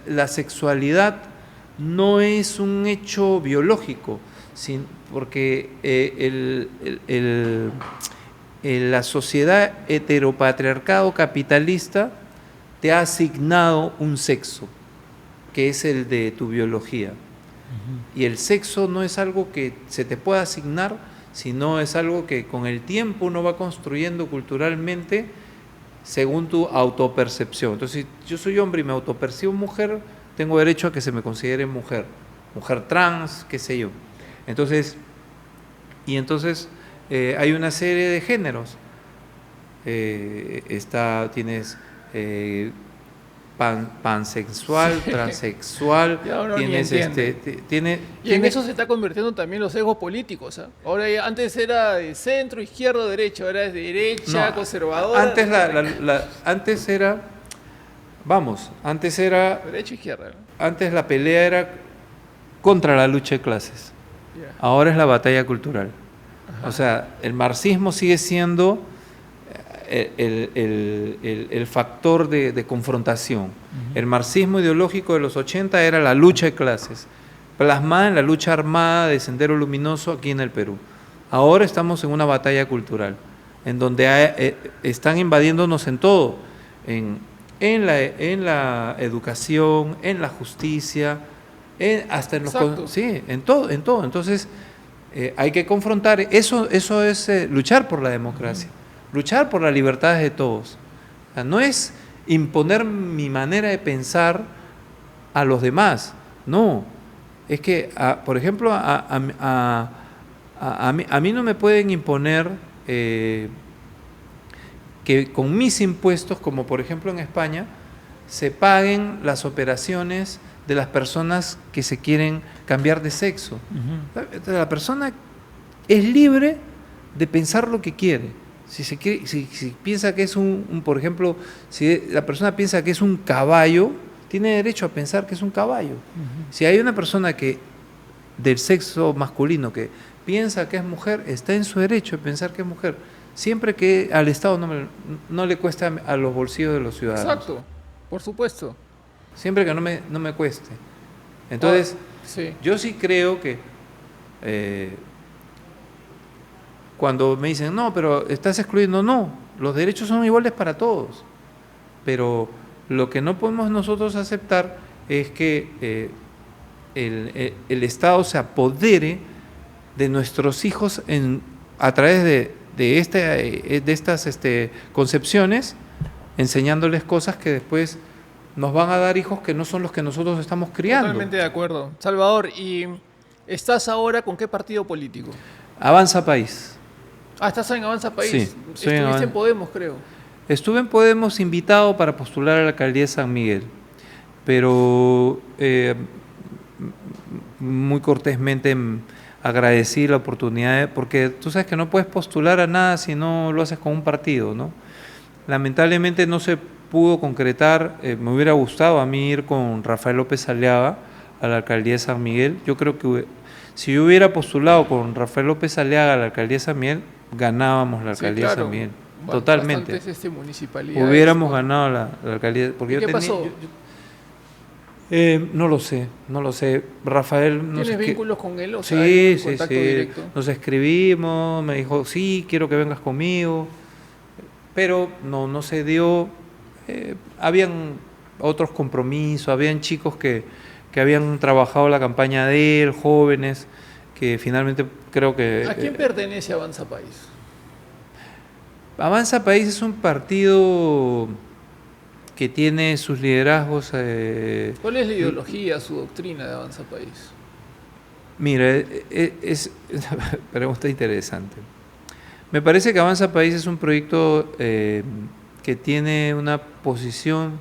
la sexualidad no es un hecho biológico, porque la sociedad heteropatriarcado capitalista te ha asignado un sexo, que es el de tu biología. Y el sexo no es algo que se te pueda asignar, sino es algo que con el tiempo uno va construyendo culturalmente según tu autopercepción. Entonces, si yo soy hombre y me autopercibo mujer, tengo derecho a que se me considere mujer trans, qué sé yo. Entonces, hay una serie de géneros. Tienes pansexual, transexual, tienes y en eso se está convirtiendo también los sesgos políticos, ¿eh? Ahora antes era de centro, izquierda, derecha, ahora es de derecha, conservadora. Antes era derecha, izquierda, ¿no? Antes la pelea era contra la lucha de clases. Yeah. Ahora es la batalla cultural. Ajá. O sea, el marxismo sigue siendo el factor de confrontación. El marxismo ideológico de los 80 era la lucha de clases, plasmada en la lucha armada de Sendero Luminoso aquí en el Perú. Ahora estamos en una batalla cultural. en donde están invadiéndonos en todo, en la educación, en la justicia, hasta en los... Sí, en todo, en todo. Entonces, hay que confrontar, eso es luchar por la democracia, luchar por las libertades de todos. O sea, no es imponer mi manera de pensar a los demás, no. Es que, por ejemplo, a mí no me pueden imponer que con mis impuestos, como por ejemplo en España, se paguen las operaciones de las personas que se quieren cambiar de sexo. La persona es libre de pensar lo que quiere. Si piensa que es por ejemplo, si la persona piensa que es un caballo, tiene derecho a pensar que es un caballo. Si hay una persona del sexo masculino que piensa que es mujer, está en su derecho de pensar que es mujer, siempre que al Estado no le cueste a los bolsillos de los ciudadanos. Exacto, por supuesto. Siempre que no me cueste. Entonces, sí. Yo sí creo que cuando me dicen, no, pero estás excluyendo, no, los derechos son iguales para todos. Pero lo que no podemos nosotros aceptar es que el Estado se apodere de nuestros hijos a través de estas concepciones, enseñándoles cosas que después nos van a dar hijos que no son los que nosotros estamos criando. Totalmente de acuerdo. Salvador, ¿y estás ahora con qué partido político? Avanza País. ¿Estás en Avanza País? Sí, Estuviste en Podemos, creo. Estuve en Podemos invitado para postular a la alcaldía de San Miguel, pero muy cortésmente agradecí la oportunidad, porque tú sabes que no puedes postular a nada si no lo haces con un partido, ¿no? Lamentablemente no se pudo concretar, me hubiera gustado a mí ir con Rafael López Aliaga a la alcaldía de San Miguel. Yo creo que si yo hubiera postulado con Rafael López Aliaga a la alcaldía de San Miguel, ganábamos la alcaldía de San Miguel. Totalmente. Hubiéramos ganado la alcaldía. Porque ¿Y qué pasó? No lo sé. Rafael... ¿Tienes vínculos con él? O sí, sea, ¿hay un sí. contacto directo? Nos escribimos, me dijo, sí, quiero que vengas conmigo. Pero no se dio. Habían otros compromisos, habían chicos que habían trabajado la campaña de él, jóvenes, que finalmente creo que... ¿A quién pertenece Avanza País? Avanza País es un partido que tiene sus liderazgos... ¿Cuál es la ideología, su doctrina de Avanza País? Mira, es una pregunta interesante. Me parece que Avanza País es un proyecto que tiene una posición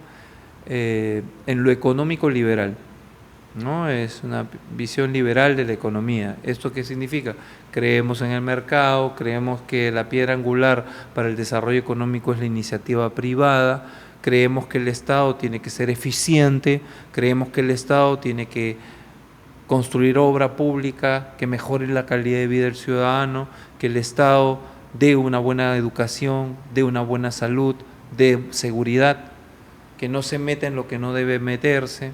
en lo económico liberal, ¿no? Es una visión liberal de la economía. ¿Esto qué significa? Creemos en el mercado, creemos que la piedra angular para el desarrollo económico es la iniciativa privada, creemos que el Estado tiene que ser eficiente, creemos que el Estado tiene que construir obra pública que mejore la calidad de vida del ciudadano, que el Estado dé una buena educación, dé una buena salud, dé seguridad, que no se meta en lo que no debe meterse,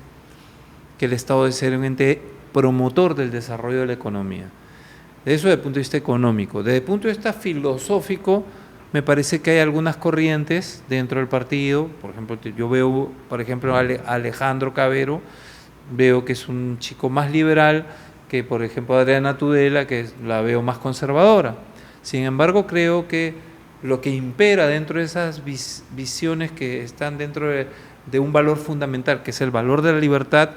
que el Estado debe ser un ente promotor del desarrollo de la economía. Eso desde el punto de vista económico. Desde el punto de vista filosófico, me parece que hay algunas corrientes dentro del partido. Por ejemplo, yo veo, a Alejandro Cabero, veo que es un chico más liberal que, por ejemplo, Adriana Tudela, que la veo más conservadora. Sin embargo, creo que lo que impera dentro de esas visiones que están dentro de un valor fundamental, que es el valor de la libertad,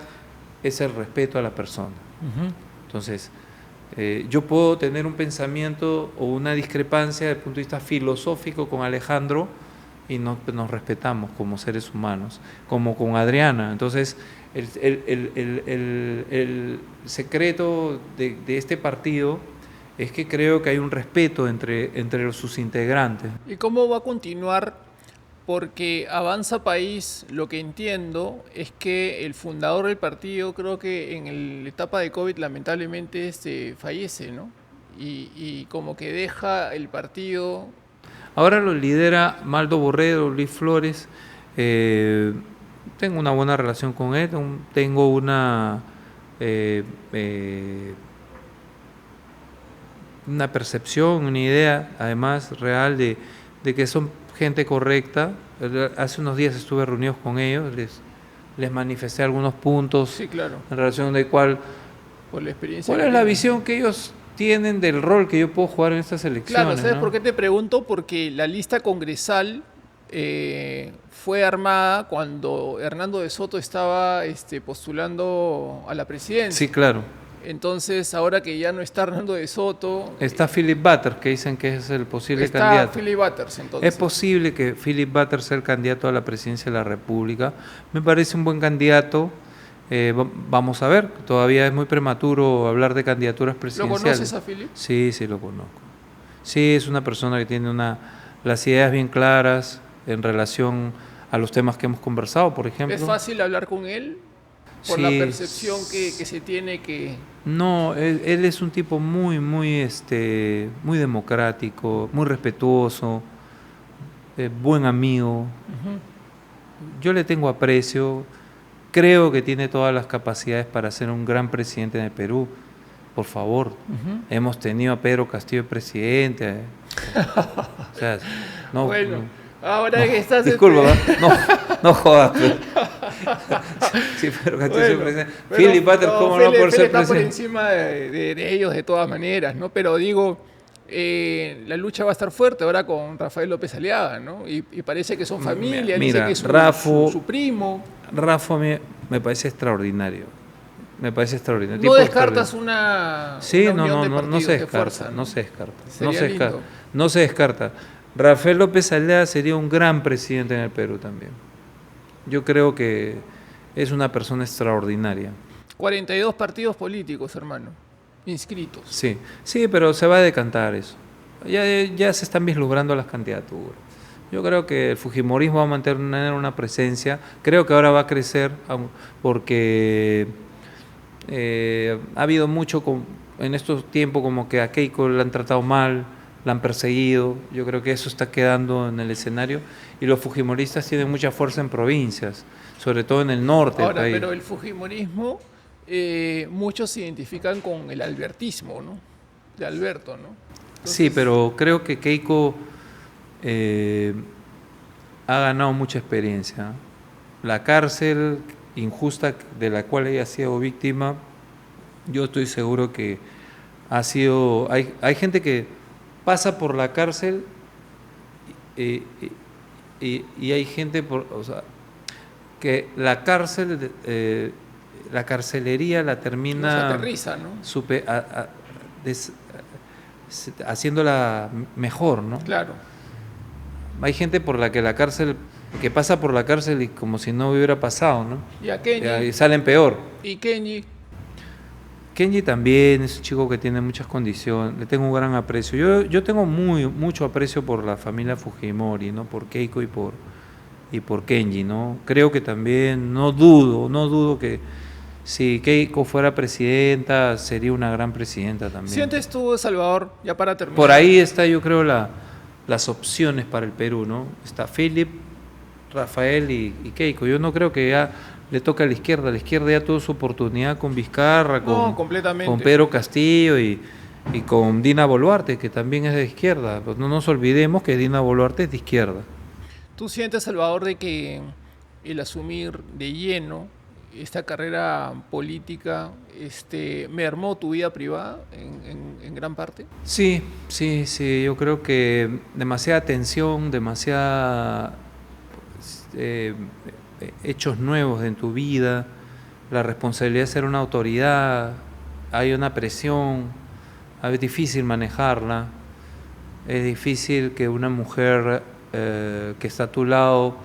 es el respeto a la persona. Entonces, yo puedo tener un pensamiento o una discrepancia desde el punto de vista filosófico con Alejandro y nos respetamos como seres humanos, como con Adriana. Entonces, el secreto de este partido es que creo que hay un respeto entre sus integrantes. ¿Y cómo va a continuar? Porque Avanza País, lo que entiendo es que el fundador del partido, creo que en la etapa de COVID lamentablemente fallece, ¿no? Y como que deja el partido... Ahora lo lidera Maldo Borrero, Luis Flores. Tengo una buena relación con él, tengo una una percepción, una idea, además, real de que son gente correcta. Hace unos días estuve reunidos con ellos, les manifesté algunos puntos Sí, claro, en relación de por la experiencia cuál que es la tienen. visión que ellos tienen del rol que yo puedo jugar en estas elecciones. Claro, ¿sabes ¿no? por qué te pregunto? Porque la lista congresal fue armada cuando Hernando de Soto estaba postulando a la presidencia. Sí, claro. Entonces, ahora que ya no está Hernando de Soto, Está Philip Butters, que dicen que es el posible está candidato. Philip Butters, entonces. Es posible que Philip Butters sea el candidato a la presidencia de la República. Me parece un buen candidato. Vamos a ver, todavía es muy prematuro hablar de candidaturas ¿Lo presidenciales. conoces a Philip? Sí, sí lo conozco. Sí, es una persona que tiene las ideas bien claras en relación a los temas que hemos conversado, por ejemplo. ¿Es fácil hablar con él? Por la percepción que se tiene que... No, él es un tipo muy, muy democrático, muy respetuoso, buen amigo. Yo le tengo aprecio, creo que tiene todas las capacidades para ser un gran presidente de Perú. Por favor, hemos tenido a Pedro Castillo presidente. O sea, no, Bueno, no, ahora que estás... disculpa, no jodas. Sí, Pedro Castillo Bueno, presidente. pero Philip Butters, ¿cómo no Philip por ser está por presidente? encima de ellos de todas maneras, ¿no? Pero digo, la lucha va a estar fuerte ahora con Rafael López Aliaga, ¿no? Y parece que son familia, dice Mira, que es Rafa su primo. Rafa me parece extraordinario. Me parece extraordinario. No Tipo descartas extraordinario. una Sí, unión de no partidos se de descarta, fuerza, no se descarta. Sería lindo. No se descarta. Rafael López Aliaga sería un gran presidente en el Perú también. Yo creo que es una persona extraordinaria. 42 partidos políticos, hermano, inscritos. Sí, sí, pero se va a decantar eso. Ya se están vislumbrando las candidaturas. Yo creo que el fujimorismo va a mantener una presencia. Creo que ahora va a crecer porque ha habido mucho en estos tiempos como que a Keiko la han tratado mal, la han perseguido. Yo creo que eso está quedando en el escenario. Y los fujimoristas tienen mucha fuerza en provincias, sobre todo en el norte Ahora, del país. pero el fujimorismo, muchos se identifican con el albertismo, ¿no? De Alberto, ¿no? Entonces, Sí, pero creo que Keiko ha ganado mucha experiencia. La cárcel injusta de la cual ella ha sido víctima, yo estoy seguro que ha sido... Hay gente que pasa por la cárcel y hay gente, o sea, que la cárcel, la carcelería la termina... se aterriza, ¿no? Haciéndola mejor, ¿no? Claro. Hay gente por la que la cárcel, que pasa por la cárcel y como si no hubiera pasado, ¿no? Y a Kenji. Y salen peor. Y Kenji. Kenji también es un chico que tiene muchas condiciones, le tengo un gran aprecio. Yo tengo mucho aprecio por la familia Fujimori, ¿no? Por Keiko y por Kenji, ¿no? Creo que también, no dudo que si Keiko fuera presidenta, sería una gran presidenta también. ¿Sientes tú, Salvador, ya para terminar? Por ahí está, yo creo, las opciones para el Perú, ¿no? Está Philip, Rafael y Keiko. Yo no creo que ya le toca a la izquierda. La izquierda ya tuvo su oportunidad con Vizcarra, completamente. con Pedro Castillo y con Dina Boluarte, que también es de izquierda. Pues no nos olvidemos que Dina Boluarte es de izquierda. ¿Tú sientes, Salvador, de que el asumir de lleno esta carrera política mermó tu vida privada en gran parte? Sí. Yo creo que demasiada tensión, hechos nuevos en tu vida, la responsabilidad de ser una autoridad, hay una presión, es difícil manejarla, es difícil que una mujer que está a tu lado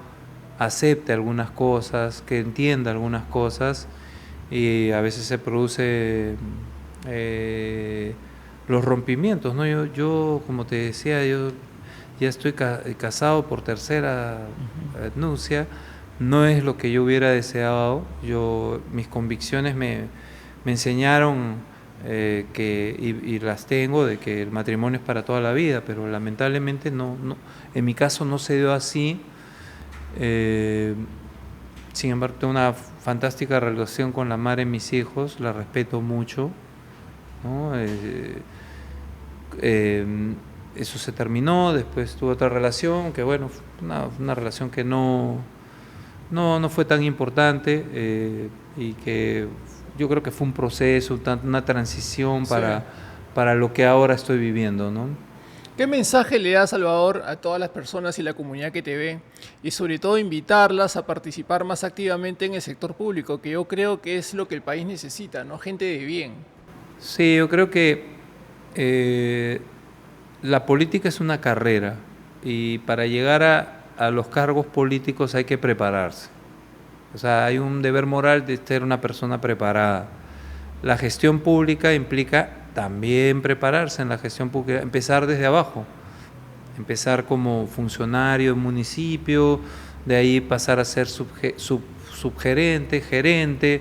acepte algunas cosas, que entienda algunas cosas, y a veces se produce los rompimientos, ¿no? Yo, como te decía, yo ya estoy casado por tercera nupcia, no es lo que yo hubiera deseado. Mis convicciones me enseñaron y las tengo, de que el matrimonio es para toda la vida, pero lamentablemente no, en mi caso no se dio así. Sin embargo, tengo una fantástica relación con la madre de mis hijos, la respeto mucho, ¿no? Eso se terminó, después tuve otra relación, que bueno, fue una relación que no fue tan importante, y que yo creo que fue un proceso, una transición para lo que ahora estoy viviendo, ¿no? ¿Qué mensaje le da, Salvador, a todas las personas y la comunidad que te ve? Y sobre todo invitarlas a participar más activamente en el sector público, que yo creo que es lo que el país necesita, ¿no? Gente de bien. Sí, yo creo que la política es una carrera y para llegar a los cargos políticos hay que prepararse. O sea, hay un deber moral de ser una persona preparada. La gestión pública implica también prepararse en la gestión pública, empezar desde abajo, empezar como funcionario en municipio, de ahí pasar a ser subgerente, gerente,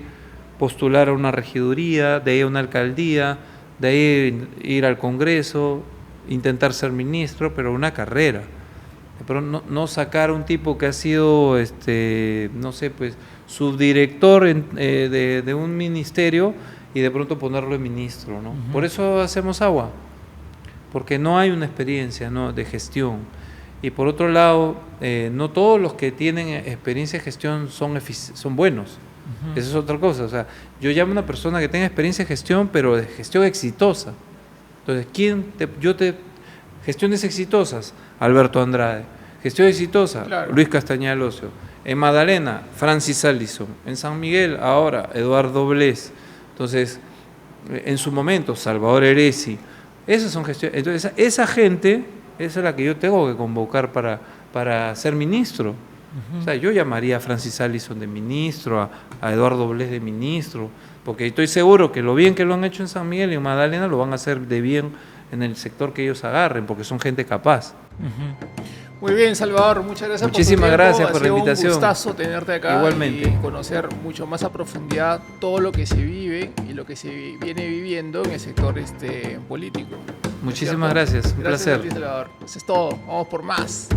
postular a una regiduría, de ahí a una alcaldía, de ahí ir al Congreso, intentar ser ministro, pero una carrera. Pero no sacar a un tipo que ha sido, no sé, pues subdirector de un ministerio y de pronto ponerlo en ministro, ¿no? Uh-huh. Por eso hacemos agua, porque no hay una experiencia, ¿no?, de gestión. Y por otro lado, no todos los que tienen experiencia de gestión son buenos. Uh-huh. Esa es otra cosa. O sea, yo llamo a una persona que tenga experiencia de gestión, pero de gestión exitosa. Entonces, gestiones exitosas, Alberto Andrade. Gestión exitosa, claro. Luis Castañeda Locio. En Magdalena, Francis Allison. En San Miguel, ahora, Eduardo Blés. Entonces, en su momento, Salvador Heresi. Esas son gestiones. Entonces, esa gente, esa es la que yo tengo que convocar para ser ministro. Uh-huh. O sea, yo llamaría a Francis Allison de ministro, a Eduardo Blés de ministro, porque estoy seguro que lo bien que lo han hecho en San Miguel y en Magdalena lo van a hacer de bien en el sector que ellos agarren, porque son gente capaz. Uh-huh. Muy bien, Salvador, muchas gracias. Muchísimas gracias por la invitación. Un gustazo tenerte acá. Igualmente. Y conocer mucho más a profundidad todo lo que se vive y lo que se viene viviendo en el sector político. Muchísimas gracias, un placer. Gracias a ti, Salvador. Eso es todo, vamos por más.